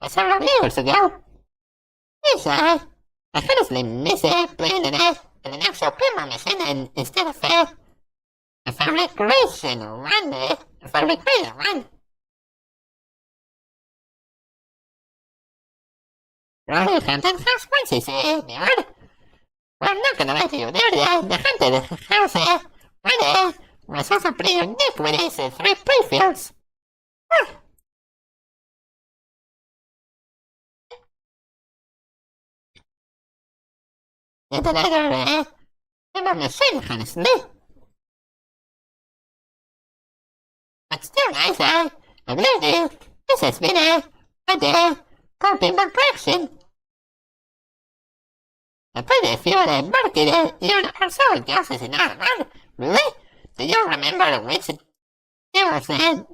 several years ago. Yes, I honestly miss playing it an actual pinball machine and instead of a recreational one, for recreational one. Well, hunting consequences, Nerd. Well, I'm not gonna lie to you, the haunted house, was also pretty unique with its 3 playfields. And another, pinball machine, honestly. But still, I believe this has been a pinball collection. I played a few of the market year or so ago, since it's not around. Really? Do you remember which it was then?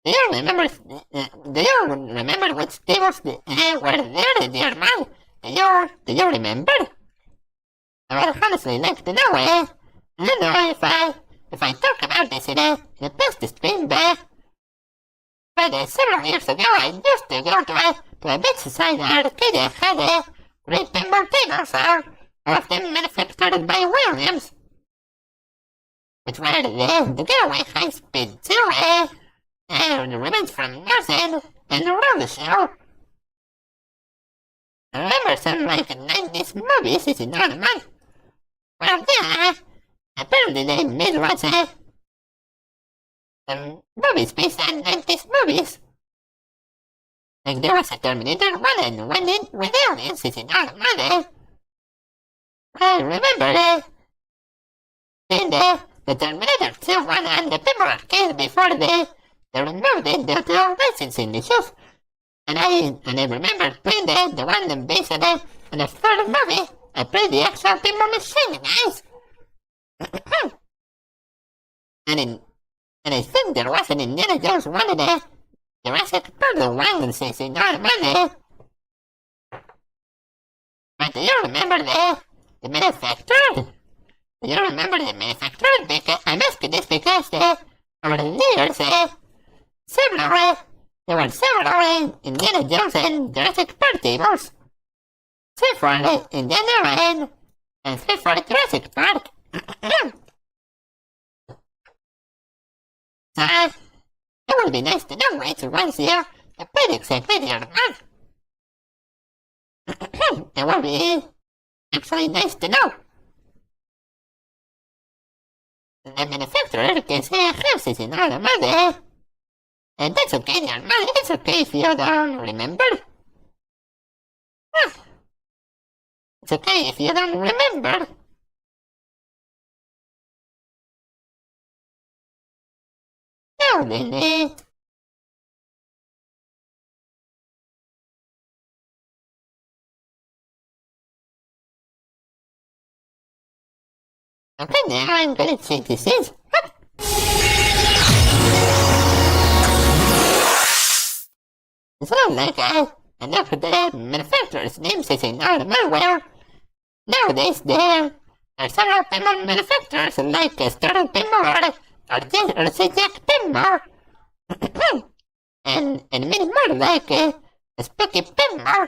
Do you remember which tables were there, dear man? Do you remember? I would honestly like to know, I don't know if I talk about this in the best stream, but several years ago I used to go to a beachside arcade that had a great pinball tables, all of them manufactured by Williams, which were the getaway high-speed too, the remains from Northern and around the show. I remember some like 90s movies, is it not a man? Well, yeah, apparently they made lots of movies based on 90s movies. Like there was a Terminator 1 and one in with aliens, is it not a man? I remember the Terminator 2 one on the Pinball Arcade before they removed it due to licensing issues. And I remember playing the one based on the third movie. I played the actual pinball machine, guys. and I think there was an Indiana Jones one of the Jurassic Park one, since it's not money. But do you remember the manufacturer? Do you remember the manufacturer? Because I'm asking this because over the years, there were several Indiana Jones and Jurassic Park tables. 2 for Indiana and 3 for Jurassic Park. So, it would be nice to know which ones you played exactly the other one. It would be actually nice to know. The manufacturer can say a house is in all money. And that's okay, dear man, it's okay if you don't remember. It's okay if you don't remember. Now then, okay, now I'm gonna check this is. It's not like I never the manufacturer's name says in all the well. Nowadays there are several pinball manufacturers like Turell Pinball or Jack Pinball. and many more like Spooky Pinball.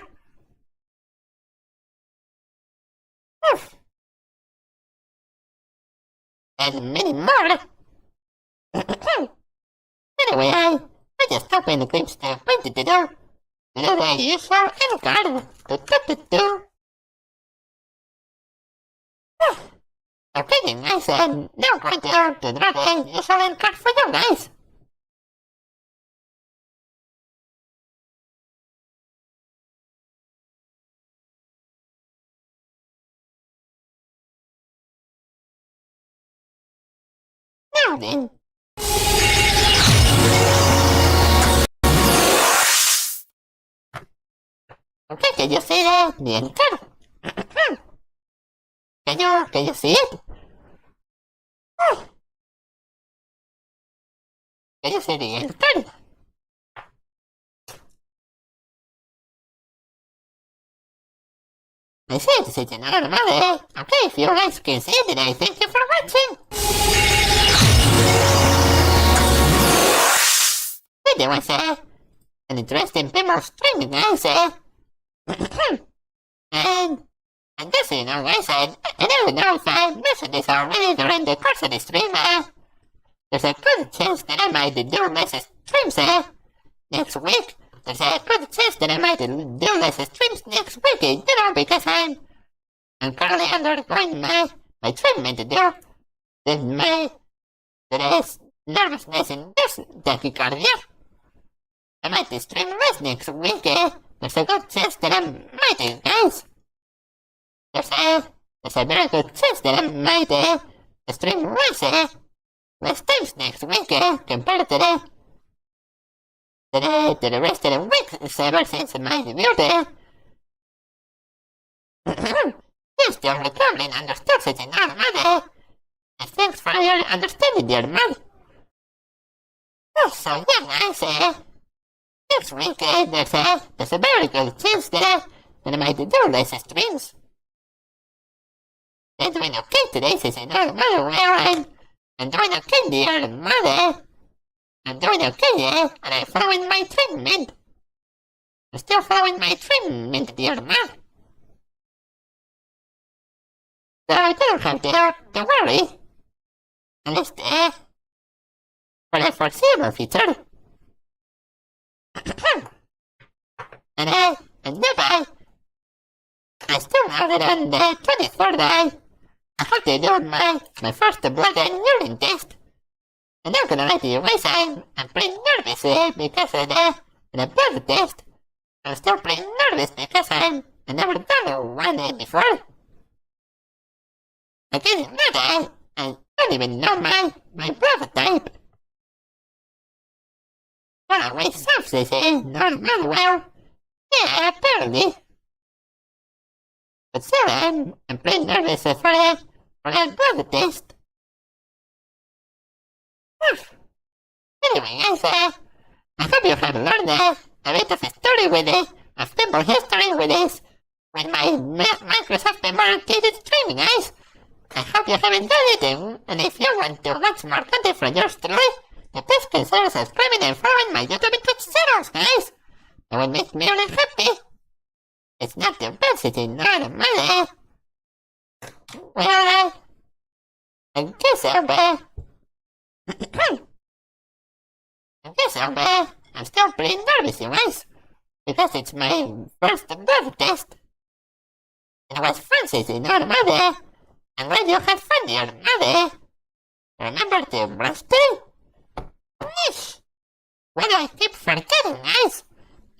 And many more. Anyway, I just opened the clips to printed to do. The usual end card. Okay then guys, and now I'm going to draw the usual end card for you guys. Now then. Okay, can you see the end card? Can you see it? Can you see the end card? I see it, it's another matter. Okay, if you guys can see it, then I thank you for watching. There was an interesting pinball stream, guys. And And just so you know, guys, I never know if I mentioned this already during the course of the stream. There's a good chance that I might do less streams next week. There's a good chance that I might do less streams next week, because I'm currently undergoing my treatment to do. There is nervousness and tachycardia. I might stream less next week. There's a good chance that I might, guys. There's a very good chance that I might stream less times next week compared to the rest of the week ever since my debut. I'm still recovering understood such an normal. And thanks for your understanding, dear man. So yeah, guys, next week there's a very good chance that I might do less streams. I'm doing okay today, since I know where I'm doing okay, dear mother. I'm doing okay, and I'm following my treatment. I'm still following my treatment, dear mother. So I don't have to worry. At least, for the foreseeable future. and thereby, I still know that on the 24th I have to do my first blood and urine test. I'm not gonna lie to you guys, I'm pretty nervous because of the blood test. I'm still pretty nervous because I've never done one before. I guess not, I don't even know my blood type. Well, myself says not well. Yeah, apparently. But still, I'm pretty nervous for that blood test. Anyway, guys, I hope you have learned a bit of a story with it, of pinball history with my Microsoft Pinball Arcade streaming, guys. I hope you have enjoyed it, and if you want to watch more content from yours truly, then please consider subscribing and following my YouTube and Twitch channels, guys. It would make me really happy. It's not the best, it's not a money. Well, I guess I'm still pretty nervous, you guys, because it's my first blood test. It was fun, since you know the mother. I'm glad you had fun, dear mother. Remember to brush teeth. Yeesh. Why do I keep forgetting, guys?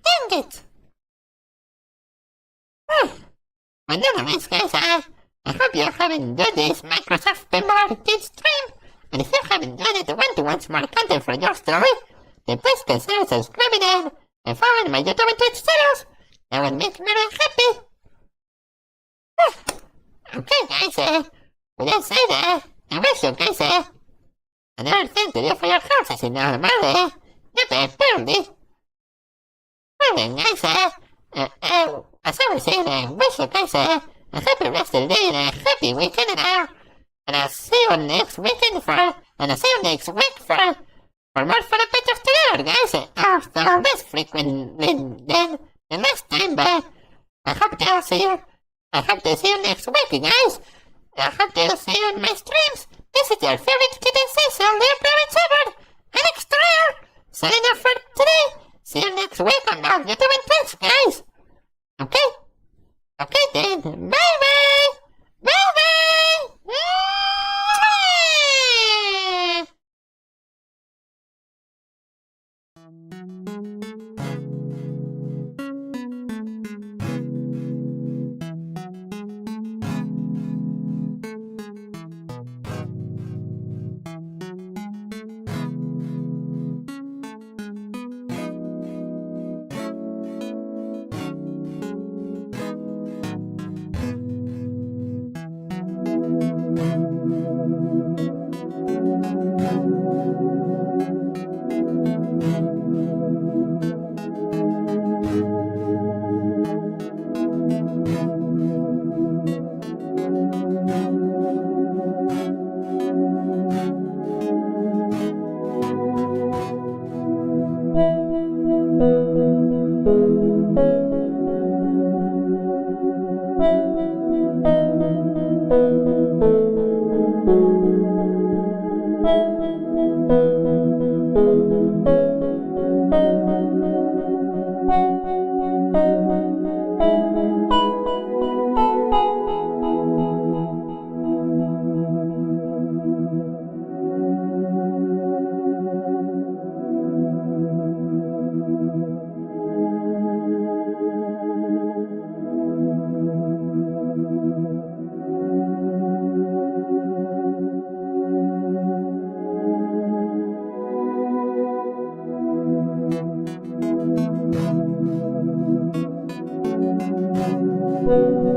Dang it. But anyways, guys, I hope you have enjoyed this Microsoft Pinball Arcade stream. And if you have enjoyed it and want to watch more content from your story, then please consider subscribing and following my YouTube and Twitch channels. That would make me really happy. Okay, guys, with that said, I wish you guys another thing to do for your houses in our mother. Yep, apparently. Well then, guys, as I was saying, I wish you guys a happy rest of the day and a happy weekend and I'll see you next weekend I'll see you next week for more fun adventures together, guys. Also less frequently than last time, but I hope to see you next week, guys. I hope to see you in my streams. This is your favorite kid and Cecil, the VTuber, Alex Turell, signing off for today. See you next week on our YouTube and Twitch, guys. Okay? Okay then, bye-bye! Bye-bye! you.